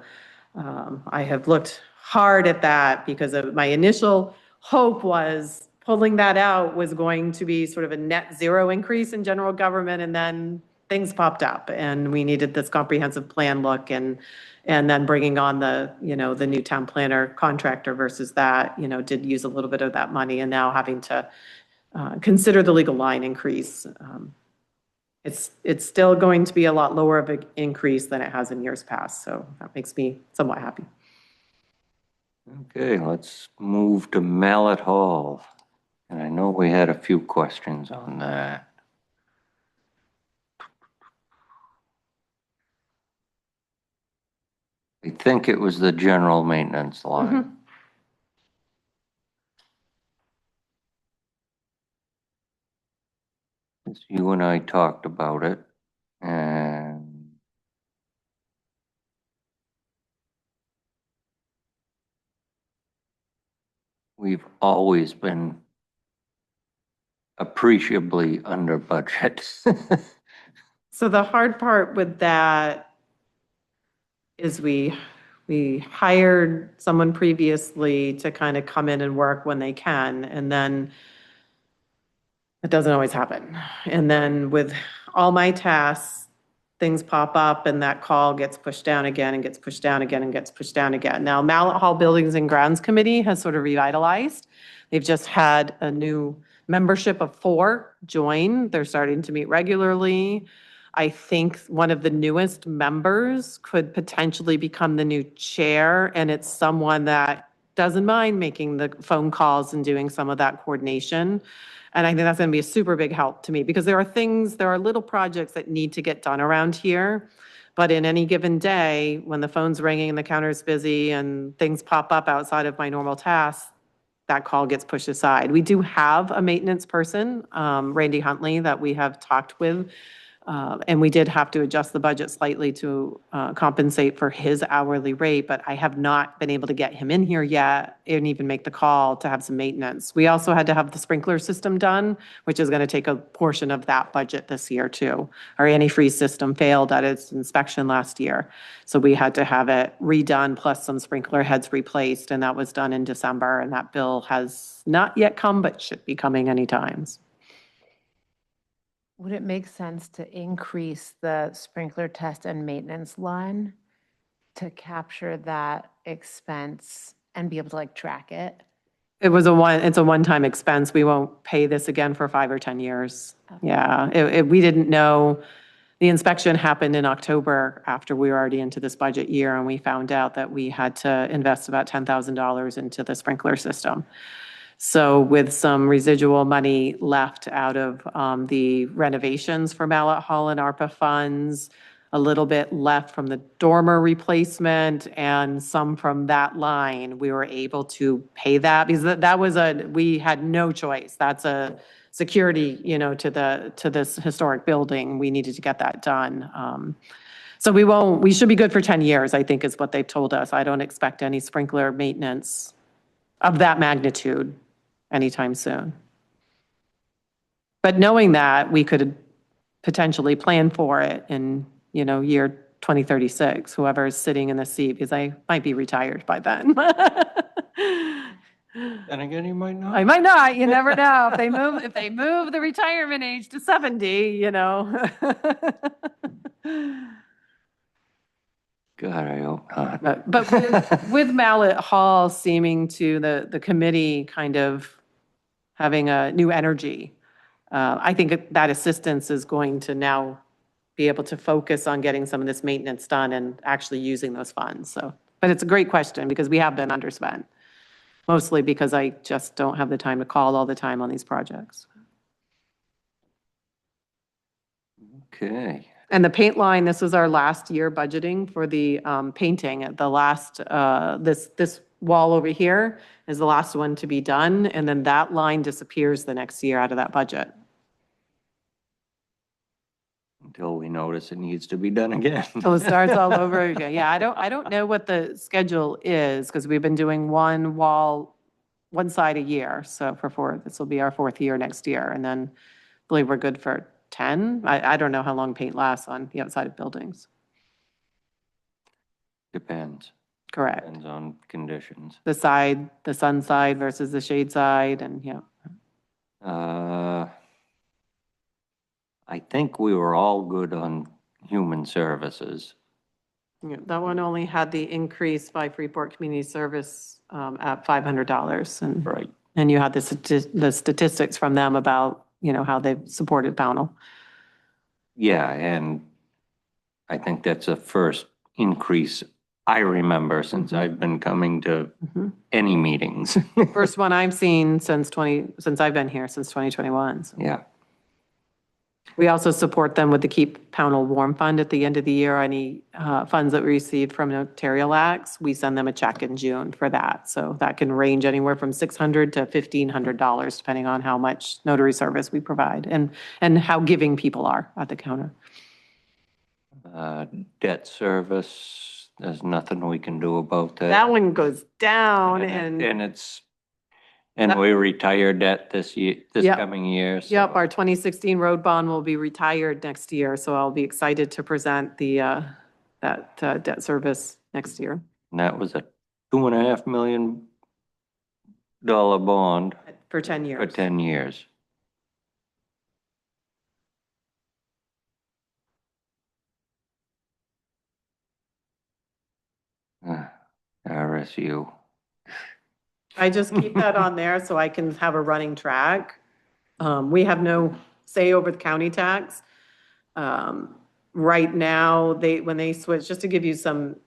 I have looked hard at that because of my initial hope was pulling that out was going to be sort of a net zero increase in general government, and then things popped up and we needed this comprehensive plan look, and then bringing on the new town planner contractor versus that, did use a little bit of that money, and now having to consider the legal line increase. It's still going to be a lot lower of an increase than it has in years past, so that makes me somewhat happy. Okay, let's move to Mallet Hall. And I know we had a few questions on that. I think it was the general maintenance line. You and I talked about it, and we've always been appreciably under budget. So the hard part with that is we hired someone previously to kind of come in and work when they can, and then it doesn't always happen. And then with all my tasks, things pop up and that call gets pushed down again and gets pushed down again and gets pushed down again. Now, Mallet Hall Buildings and Grounds Committee has sort of revitalized. They've just had a new membership of 4 join. They're starting to meet regularly. I think one of the newest members could potentially become the new chair, and it's someone that doesn't mind making the phone calls and doing some of that coordination. And I think that's going to be a super big help to me because there are little projects that need to get done around here. But in any given day, when the phone's ringing and the counter's busy and things pop up outside of my normal tasks, that call gets pushed aside. We do have a maintenance person, Randy Huntley, that we have talked with. And we did have to adjust the budget slightly to compensate for his hourly rate, but I have not been able to get him in here yet and even make the call to have some maintenance. We also had to have the sprinkler system done, which is going to take a portion of that budget this year too. Our antifreeze system failed at its inspection last year, so we had to have it redone plus some sprinkler heads replaced, and that was done in December, and that bill has not yet come, but should be coming anytime. Would it make sense to increase the sprinkler test and maintenance line to capture that expense and be able to track it? It's a one-time expense. We won't pay this again for 5 or 10 years. Okay. Yeah, we didn't know. The inspection happened in October after we were already into this budget year, and we found out that we had to invest about $10,000 into the sprinkler system. So with some residual money left out of the renovations for Mallet Hall and ARPA funds, a little bit left from the dormer replacement and some from that line, we were able to pay that because that was we had no choice. That's a security, to this historic building. We needed to get that done. So we should be good for 10 years, I think is what they've told us. I don't expect any sprinkler maintenance of that magnitude anytime soon. But knowing that, we could potentially plan for it in, year 2036, whoever is sitting in the seat, because I might be retired by then. Then again, you might not. I might not, you never know. If they move the retirement age to 70, God, I hope not. But with Mallet Hall seeming to the committee kind of having a new energy, I think that assistance is going to now be able to focus on getting some of this maintenance done and actually using those funds. So, but it's a great question because we have been underspent, mostly because I just don't have the time to call all the time on these projects. Okay. And the paint line, this was our last year budgeting for the painting. The last, this wall over here is the last one to be done, and then that line disappears the next year out of that budget. Until we notice it needs to be done again. So it starts all over again. Yeah, I don't know what the schedule is, because we've been doing one wall, one side a year. So this will be our 4th year next year, and then I believe we're good for 10. I don't know how long paint lasts on the outside of buildings. Depends. Correct. Depends on conditions. The sun side versus the shade side, and yeah. I think we were all good on human services. Yeah, that one only had the increase by Freeport Community Service at $500. Right. And you had the statistics from them about, how they've supported Pownell. Yeah, and I think that's the first increase I remember since I've been coming to any meetings. First one I've seen since I've been here, since 2021. So. Yeah. We also support them with the Keep Pownell Warm Fund at the end of the year. Any funds that we received from notarial acts, we send them a check in June for that. So that can range anywhere from $600 to $1,500, depending on how much notary service we provide and how giving people are at the counter. Debt service, there's nothing we can do about that. That one goes down And we retired debt this year, Yep. coming year. So. Yep, our 2016 road bond will be retired next year, so I'll be excited to present that debt service next year. And that was a $2.5 million bond For 10 years. for 10 years. RSU. I just keep that on there so I can have a running track. We have no say over the county tax. Right now, when they switched, just to give you some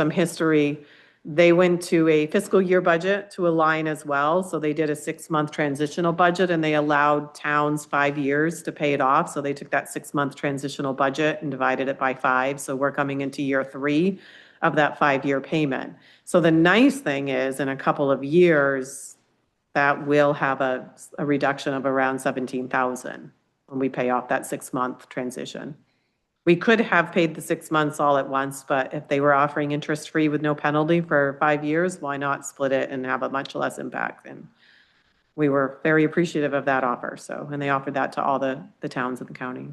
history, they went to a fiscal year budget to align as well. So they did a 6-month transitional budget, and they allowed towns 5 years to pay it off. So they took that 6-month transitional budget and divided it by 5. So we're coming into year 3 of that 5-year payment. So the nice thing is, in a couple of years, that will have a reduction of around $17,000 when we pay off that 6-month transition. We could have paid the 6 months all at once, but if they were offering interest-free with no penalty for 5 years, why not split it and have a much less impact? And we were very appreciative of that offer. So, and they offered that to all the towns in the county.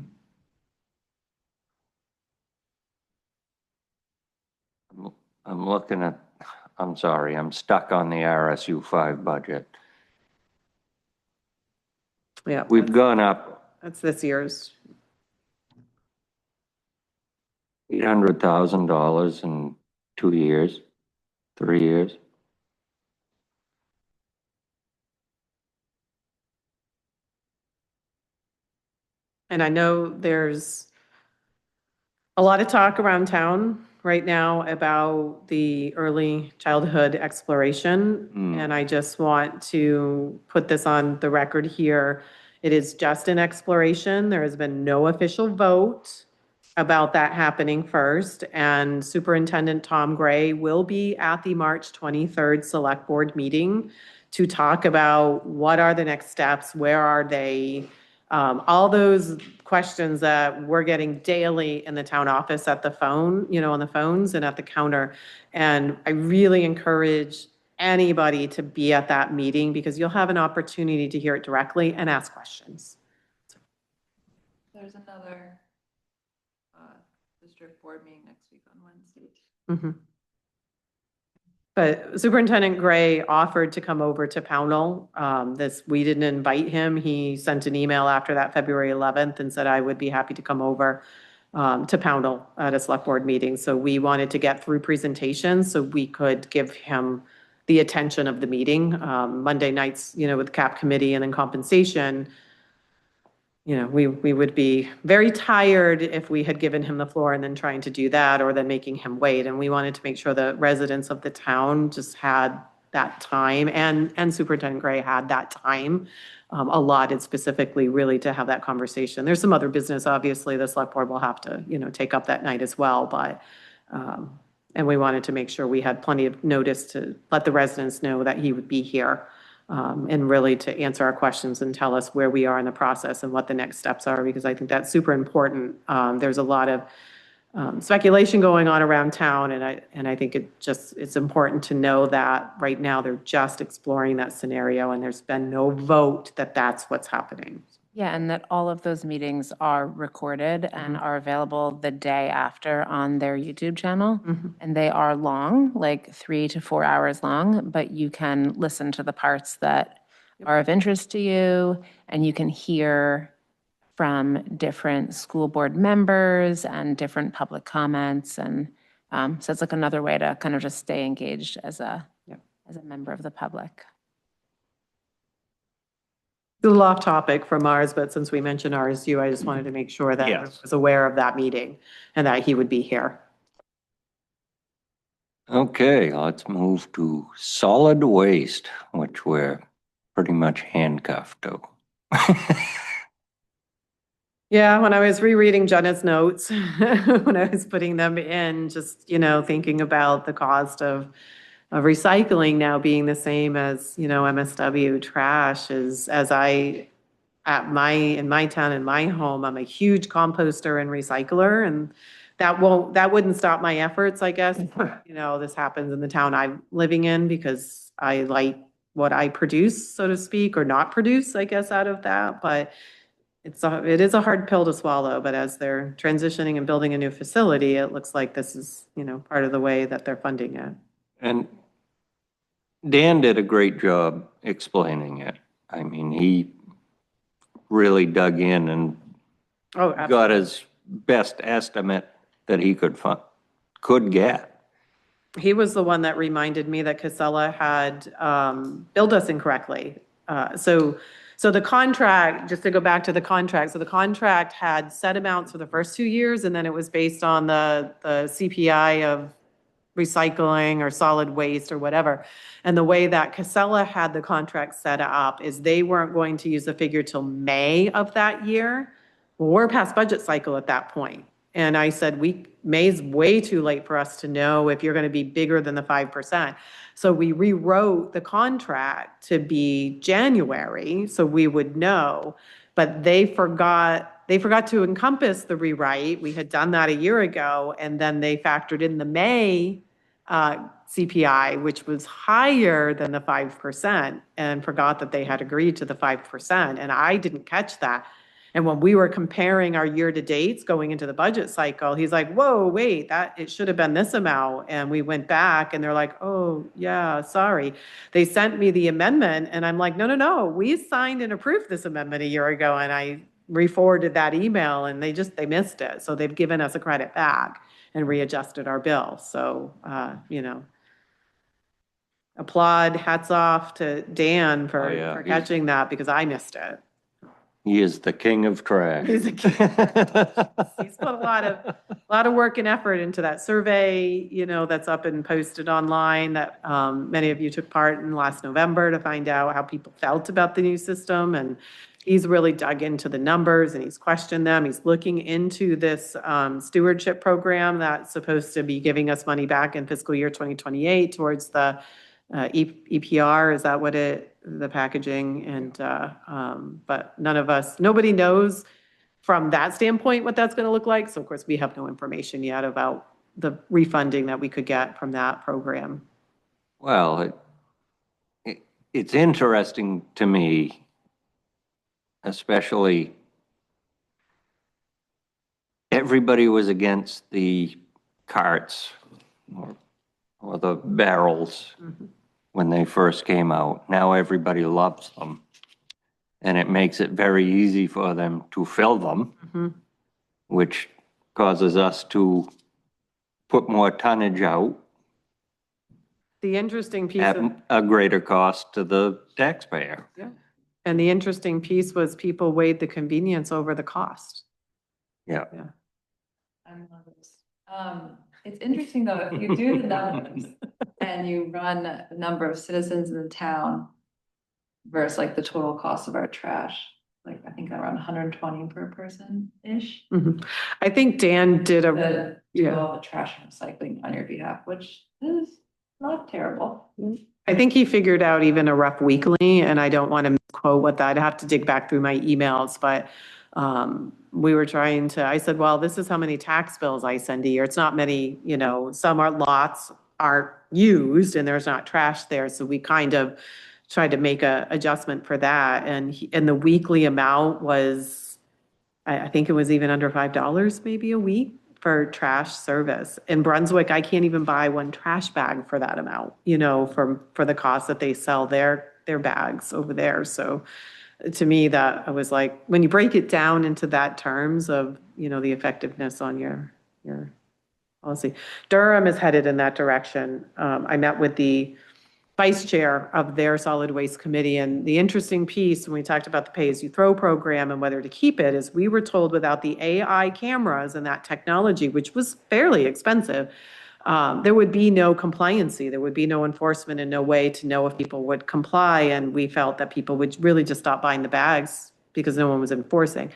I'm looking at, I'm sorry, I'm stuck on the RSU 5 budget. Yeah. We've gone up That's this year's. $800,000 in 2 years, 3 years. And I know there's A lot of talk around town right now about the early childhood exploration. And I just want to put this on the record here. It is just an exploration. There has been no official vote about that happening first. And Superintendent Tom Gray will be at the March 23rd Select Board meeting to talk about what are the next steps, where are they, all those questions that we're getting daily in the town office at the phone, on the phones and at the counter. And I really encourage anybody to be at that meeting because you'll have an opportunity to hear it directly and ask questions. There's another district board meeting next week on Wednesday. Mhm. But Superintendent Gray offered to come over to Pownell. We didn't invite him. He sent an email after that February 11th and said I would be happy to come over to Pownell at a select board meeting. So we wanted to get through presentations so we could give him the attention of the meeting. Monday nights, with CAP committee and then compensation, we would be very tired if we had given him the floor and then trying to do that or then making him wait. And we wanted to make sure the residents of the town just had that time and Superintendent Gray had that time allotted specifically really to have that conversation. There's some other business, obviously, the select board will have to, take up that night as well. But, and we wanted to make sure we had plenty of notice to let the residents know that he would be here. And really to answer our questions and tell us where we are in the process and what the next steps are, because I think that's super important. There's a lot of speculation going on around town, and I think it's important to know that right now they're just exploring that scenario, and there's been no vote that that's what's happening. Yeah, and that all of those meetings are recorded and are available the day after on their YouTube channel. And they are long, like 3 to 4 hours long, but you can listen to the parts that are of interest to you, and you can hear from different school board members and different public comments. And so it's like another way to kind of just stay engaged as a member of the public. It's a little off topic from ours, but since we mentioned RSU, I just wanted to make sure that I was aware of that meeting and that he would be here. Okay, let's move to solid waste, which we're pretty much handcuffed to. Yeah, when I was rereading Jenna's notes, when I was putting them in, just, thinking about the cost of recycling now being the same as, MSW trash is, in my town, in my home, I'm a huge composter and recycler, and that wouldn't stop my efforts, I guess. This happens in the town I'm living in because I like what I produce, so to speak, or not produce, I guess, out of that. But it is a hard pill to swallow, but as they're transitioning and building a new facility, it looks like this is, part of the way that they're funding it. And Dan did a great job explaining it. I mean, he really dug in and got his best estimate that he could get. He was the one that reminded me that Casella had billed us incorrectly. So the contract, just to go back to the contract, so the contract had set amounts for the first 2 years, and then it was based on the CPI of recycling or solid waste or whatever. And the way that Casella had the contract set up is they weren't going to use the figure till May of that year. Well, we're past budget cycle at that point. And I said, May's way too late for us to know if you're going to be bigger than the 5%. So we rewrote the contract to be January, so we would know. But they forgot to encompass the rewrite. We had done that a year ago, and then they factored in the May CPI, which was higher than the 5%, and forgot that they had agreed to the 5%. And I didn't catch that. And when we were comparing our year-to-dates going into the budget cycle, he's like, whoa, wait, it should have been this amount. And we went back and they're like, oh, yeah, sorry. They sent me the amendment and I'm like, no, we signed and approved this amendment a year ago. And I re-forwarded that email and they missed it. So they've given us a credit back and readjusted our bill. So, applaud, hats off to Dan for catching that because I missed it. He is the king of trash. He's He's put a lot of work and effort into that survey, that's up and posted online that many of you took part in last November to find out how people felt about the new system. And he's really dug into the numbers and he's questioned them. He's looking into this stewardship program that's supposed to be giving us money back in fiscal year 2028 towards the EPR. Is that what the packaging? And, but nobody knows from that standpoint what that's going to look like. So of course, we have no information yet about the refunding that we could get from that program. Well, it's interesting to me, especially everybody was against the carts or the barrels when they first came out. Now everybody loves them. And it makes it very easy for them to fill them, which causes us to put more tonnage out The interesting piece at of, a greater cost to the taxpayer. and the interesting piece was people weighed the convenience over the cost. Yeah. I'm one of those. It's interesting though, if you do the numbers and you run the number of citizens in the town versus like the total cost of our trash, like I think around 120 per person-ish. I think Dan did To a, do yeah. all the trash and recycling on your behalf, which is not terrible. I think he figured out even a rough weekly, and I don't want to quote what that, I'd have to dig back through my emails, but we were I said, well, this is how many tax bills I send a year. It's not many, some lots aren't used and there's not trash there. So we kind of tried to make a adjustment for that. And the weekly amount was, I think it was even under $5 maybe a week for trash service. In Brunswick, I can't even buy one trash bag for that amount, for the cost that they sell their bags over there. So to me, that I was like, when you break it down into that terms of, the effectiveness on your policy. Durham is headed in that direction. I met with the vice chair of their solid waste committee, and the interesting piece when we talked about the pay-as-you-throw program and whether to keep it is we were told without the AI cameras and that technology, which was fairly expensive, there would be no compliancy, there would be no enforcement and no way to know if people would comply. And we felt that people would really just stop buying the bags because no one was enforcing.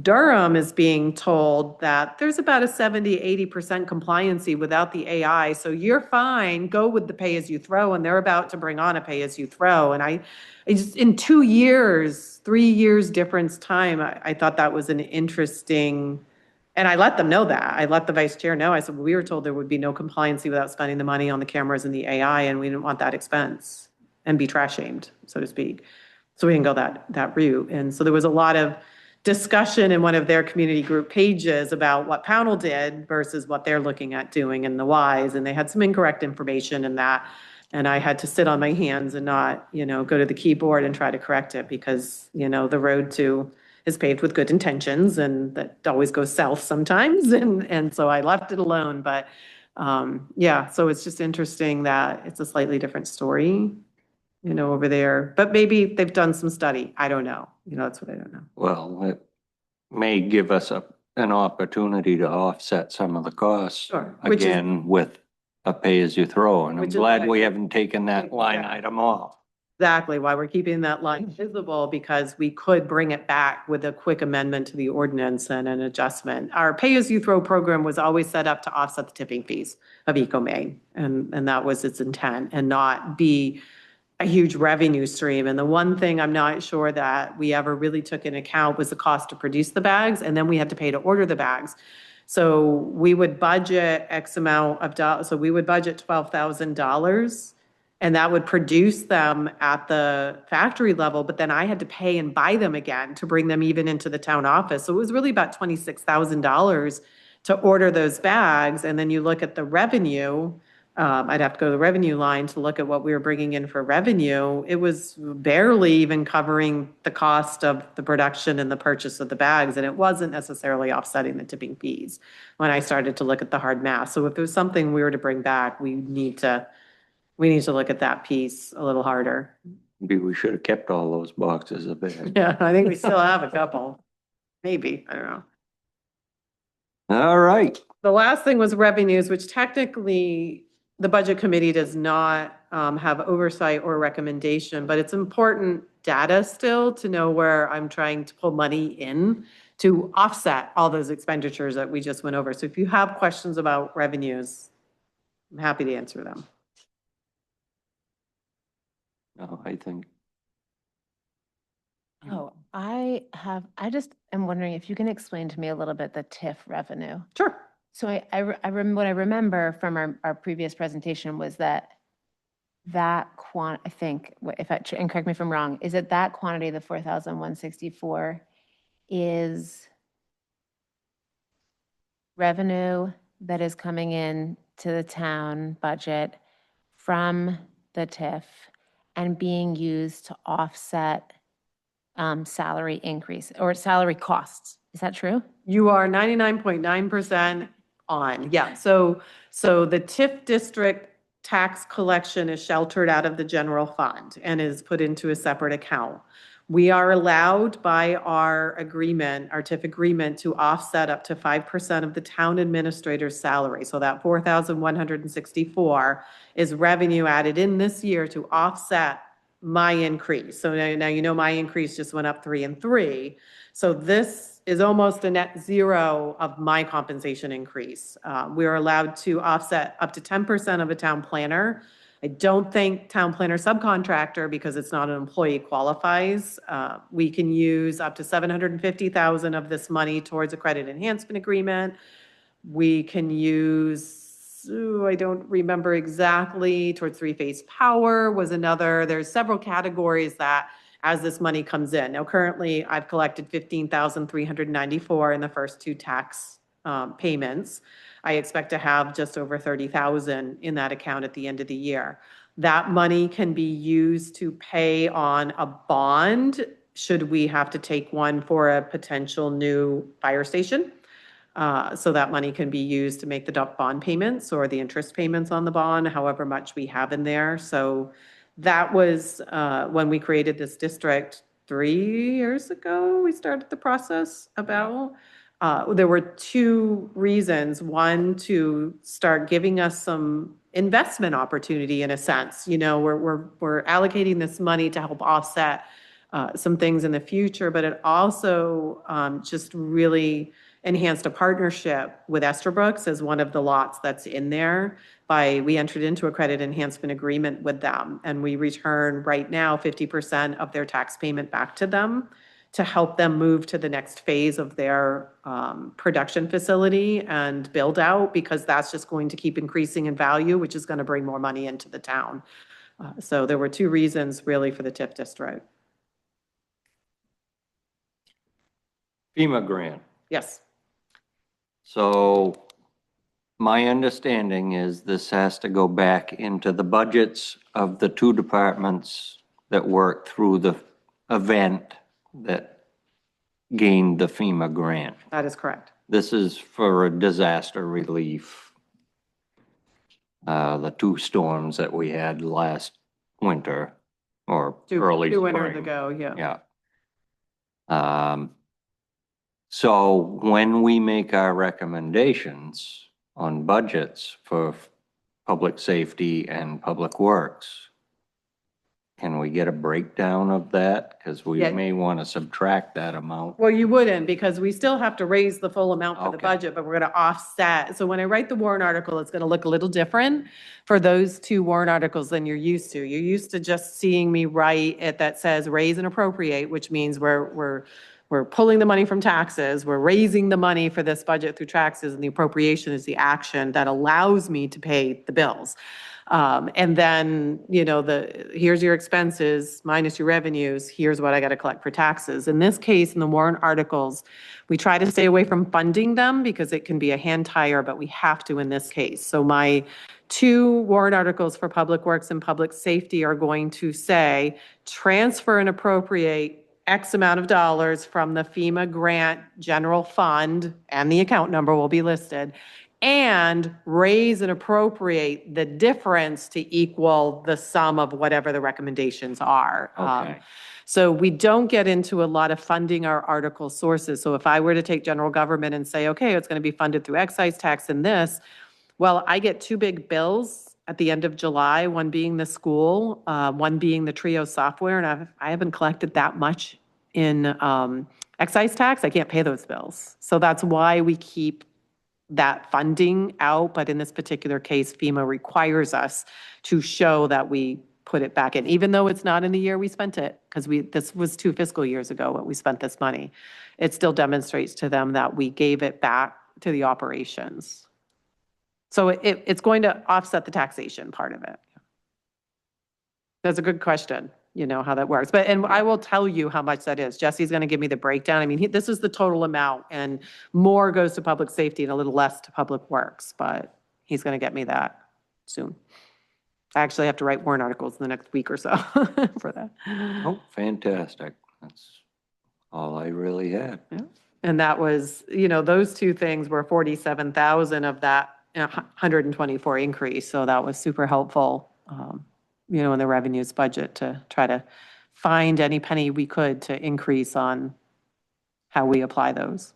Durham is being told that there's about a 70-80% compliancy without the AI. So you're fine, go with the pay-as-you-throw. And they're about to bring on a pay-as-you-throw. And I just, in 2 years, 3 years difference time, I thought that was an interesting. And I let them know that. I let the vice chair know. I said, well, we were told there would be no compliancy without spending the money on the cameras and the AI, and we didn't want that expense and be trash shamed, so to speak. So we didn't go that route. And so there was a lot of discussion in one of their community group pages about what Pownell did versus what they're looking at doing and the whys. And they had some incorrect information in that. And I had to sit on my hands and not, go to the keyboard and try to correct it because, the road to is paved with good intentions and that always goes south sometimes. And so I left it alone, but so it's just interesting that it's a slightly different story, over there, but maybe they've done some study. I don't know. That's what I don't know. Well, it may give us an opportunity to offset some of the costs. Sure. Again, with a pay-as-you-throw. And I'm Which is glad why- we haven't taken that line Yeah. item off. Exactly why we're keeping that line visible, because we could bring it back with a quick amendment to the ordinance and an adjustment. Our pay-as-you-throw program was always set up to offset the tipping fees of EcoMaine, and that was its intent, and not be a huge revenue stream. And the one thing I'm not sure that we ever really took into account was the cost to produce the bags, and then we had to pay to order the bags. So we would budget X amount of dollars, so we would budget $12,000. And that would produce them at the factory level, but then I had to pay and buy them again to bring them even into the town office. So it was really about $26,000 to order those bags. And then you look at the revenue, I'd have to go to the revenue line to look at what we were bringing in for revenue. It was barely even covering the cost of the production and the purchase of the bags. And it wasn't necessarily offsetting the tipping fees when I started to look at the hard math. So if there's something we were to bring back, we need to look at that piece a little harder. Maybe we should have kept all those boxes of it. Yeah, I think we still have a couple. Maybe, I don't know. All right. The last thing was revenues, which technically the budget committee does not have oversight or recommendation, but it's important data still to know where I'm trying to pull money in to offset all those expenditures that we just went over. So if you have questions about revenues, I'm happy to answer them. No, I think. Oh, I just am wondering if you can explain to me a little bit the TIF revenue. Sure. So what I remember from our previous presentation was that I think, and correct me if I'm wrong, is it that quantity, the 4,164, is revenue that is coming in to the town budget from the TIF and being used to offset salary increase or salary costs. Is that true? You are 99.9% on, yeah. So the TIF district tax collection is sheltered out of the general fund and is put into a separate account. We are allowed by our agreement, our TIF agreement, to offset up to 5% of the town administrator's salary. So that 4,164 is revenue added in this year to offset my increase. So now you know my increase just went up 3 and 3. So this is almost a net zero of my compensation increase. We are allowed to offset up to 10% of a town planner. I don't think town planner subcontractor, because it's not an employee, qualifies. We can use up to 750,000 of this money towards a credit enhancement agreement. We can use, I don't remember exactly, towards three-phase power was another. There's several categories that as this money comes in. Now, currently, I've collected 15,394 in the first 2 tax payments. I expect to have just over 30,000 in that account at the end of the year. That money can be used to pay on a bond, should we have to take one for a potential new fire station. So that money can be used to make the bond payments or the interest payments on the bond, however much we have in there. So that was when we created this district 3 years ago, we started the process about. There were 2 reasons. One, to start giving us some investment opportunity in a sense. You know, we're allocating this money to help offset some things in the future, but it also just really enhanced a partnership with Estabrooks as one of the lots that's in there. We entered into a credit enhancement agreement with them, and we return right now 50% of their tax payment back to them to help them move to the next phase of their production facility and build out, because that's just going to keep increasing in value, which is going to bring more money into the town. So there were 2 reasons really for the TIF district. FEMA grant. Yes. So my understanding is this has to go back into the budgets of the 2 departments that work through the event that gained the FEMA grant. That is correct. This is for a disaster relief. The 2 storms that we had last winter or early 2 winters spring. ago, yeah. Yeah. So when we make our recommendations on budgets for public safety and public works, can we get a breakdown of that? Because we Yeah. may want to subtract that amount. Well, you wouldn't, because we still have to raise the full amount for the Okay. budget, but we're going to offset. So when I write the warrant article, it's going to look a little different for those 2 warrant articles than you're used to. You're used to just seeing me write it that says raise and appropriate, which means we're pulling the money from taxes, we're raising the money for this budget through taxes, and the appropriation is the action that allows me to pay the bills. And then, you know, here's your expenses minus your revenues, here's what I got to collect for taxes. In this case, in the warrant articles, we try to stay away from funding them because it can be a hand tire, but we have to in this case. So my 2 warrant articles for public works and public safety are going to say transfer and appropriate X amount of dollars from the FEMA grant general fund, and the account number will be listed, and raise and appropriate the difference to equal the sum of whatever the recommendations are. Okay. So we don't get into a lot of funding our article sources. So if I were to take general government and say, okay, it's going to be funded through excise tax and this, well, I get two big bills at the end of July, one being the school, one being the Trio software, and I haven't collected that much in excise tax. I can't pay those bills. So that's why we keep that funding out, but in this particular case, FEMA requires us to show that we put it back in, even though it's not in the year we spent it, because this was 2 fiscal years ago when we spent this money. It still demonstrates to them that we gave it back to the operations. So it's going to offset the taxation part of it. That's a good question, how that works. And I will tell you how much that is. Jesse's going to give me the breakdown. I mean, this is the total amount, and more goes to public safety and a little less to public works, but he's going to get me that soon. I actually have to write warrant articles in the next week or so for that. Oh, fantastic. That's all I really had. And that was, those two things were 47,000 of that 124 increase. So that was super helpful, in the revenues budget to try to find any penny we could to increase on how we apply those.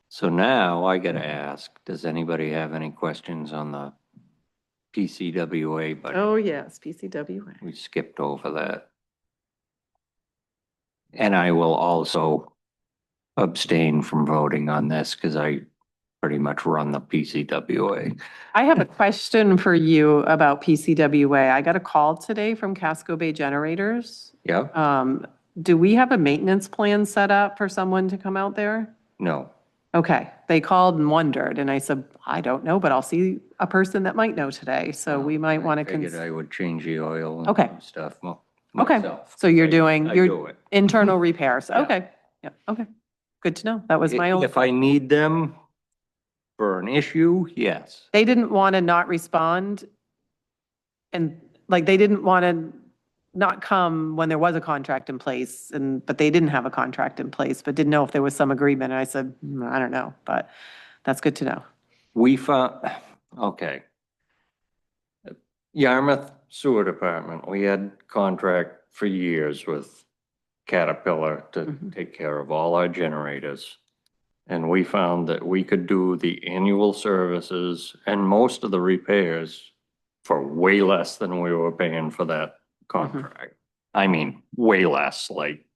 So now I gotta ask, does anybody have any questions on the PCWA budget? Oh, yes, PCWA. We skipped over that. And I will also abstain from voting on this because I pretty much run the PCWA. I have a question for you about PCWA. I got a call today from Casco Bay Generators. Yeah? Do we have a maintenance plan set up for someone to come out there? No. Okay, they called and wondered, and I said, I don't know, but I'll see a person that might know today, so we might want to. I figured I would change the oil and Okay. stuff Okay, myself. so you're I doing, do your it. internal repairs, Yeah. okay, yeah, okay. Good to know, that was my only. If I need them for an issue, yes. They didn't want to not respond, and, they didn't want to not come when there was a contract in place, but they didn't have a contract in place, but didn't know if there was some agreement, and I said, I don't know, but that's good to know. We found, okay. Yarmouth Sewer Department, we had contract for years with Caterpillar to take care of all our generators. And we found that we could do the annual services and most of the repairs for way less than we were paying for that contract. I mean, way less, like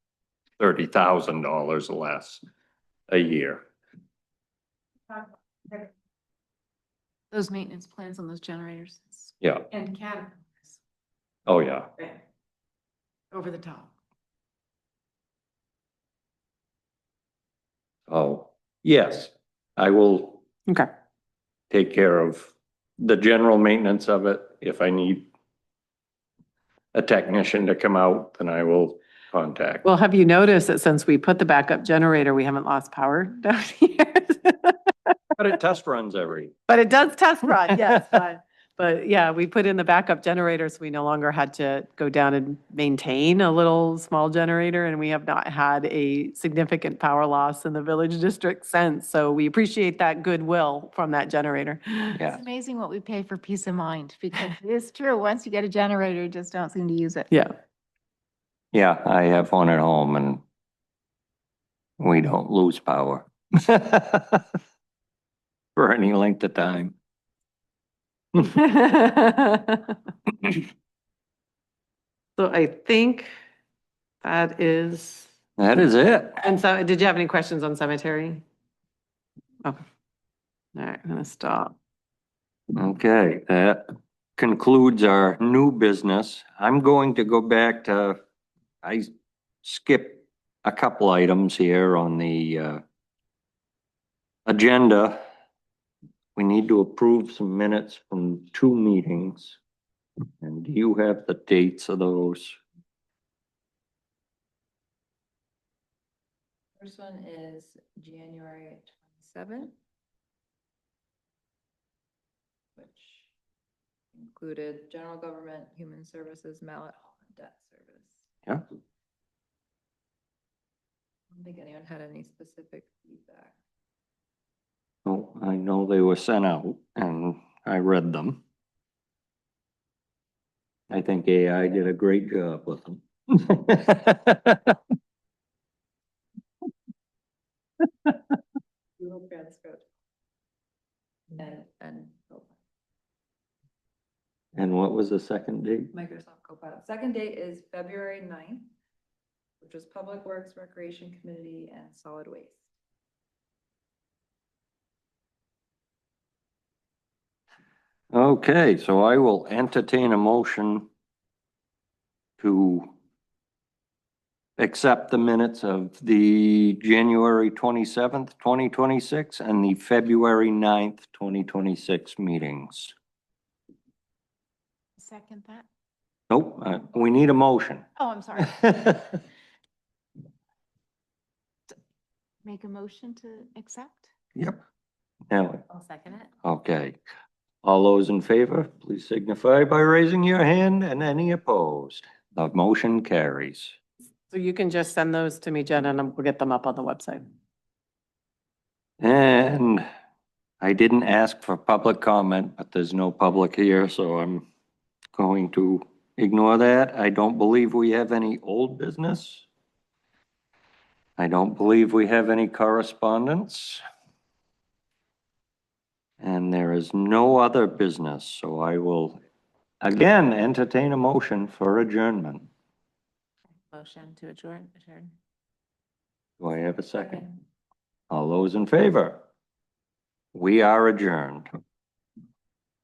$30,000 less a year. Those maintenance plans on those generators. Yeah. And Caterpillars. Oh, yeah. Over the top. Oh, yes, I will Okay, take care of the general maintenance of it. If I need a technician to come out, then I will contact. well, have you noticed that since we put the backup generator, we haven't lost power down here? But it test runs every. But it does test run, yes, but yeah, we put in the backup generator, so we no longer had to go down and maintain a little small generator, and we have not had a significant power loss in the village district since, so we appreciate that goodwill from that generator. Yeah. It's amazing what we pay for peace of mind, because it is true, once you get a generator, you just don't seem to use it. Yeah, Yeah, I have one at home and we don't lose power for any length of time. so I think that is, That is it. and so, did you have any questions on cemetery? Oh, all right, I'm gonna stop. Okay, that concludes our new business. I'm going to go back to, I skipped a couple items here on the agenda. We need to approve some minutes from 2 meetings. And do you have the dates of those? First one is January 27th, which included general government, human services, mallet hall, and debt service. Yeah. I don't think anyone had any specific feedback. Oh, I know they were sent out and I read them. I think AI did a great job with them. Google transcript. And And what was the second date? Microsoft Copilot. Second date is February 9th, which is Public Works, Recreation Committee, and Solid Waste. Okay, so I will entertain a motion to accept the minutes of the January 27th, 2026 and the February 9th, 2026 meetings. Second that. Nope, we need a motion. Oh, I'm sorry. Make a motion to accept? Yep. Now, I'll second it. okay. All those in favor, please signify by raising your hand, and any opposed. The motion carries. So you can just send those to me, Jen, and we'll get them up on the website. And I didn't ask for public comment, but there's no public here, so I'm going to ignore that. I don't believe we have any old business. I don't believe we have any correspondence. And there is no other business, so I will again entertain a motion for adjournment. Motion to adjourn. Do I have a second? All those in favor? We are adjourned.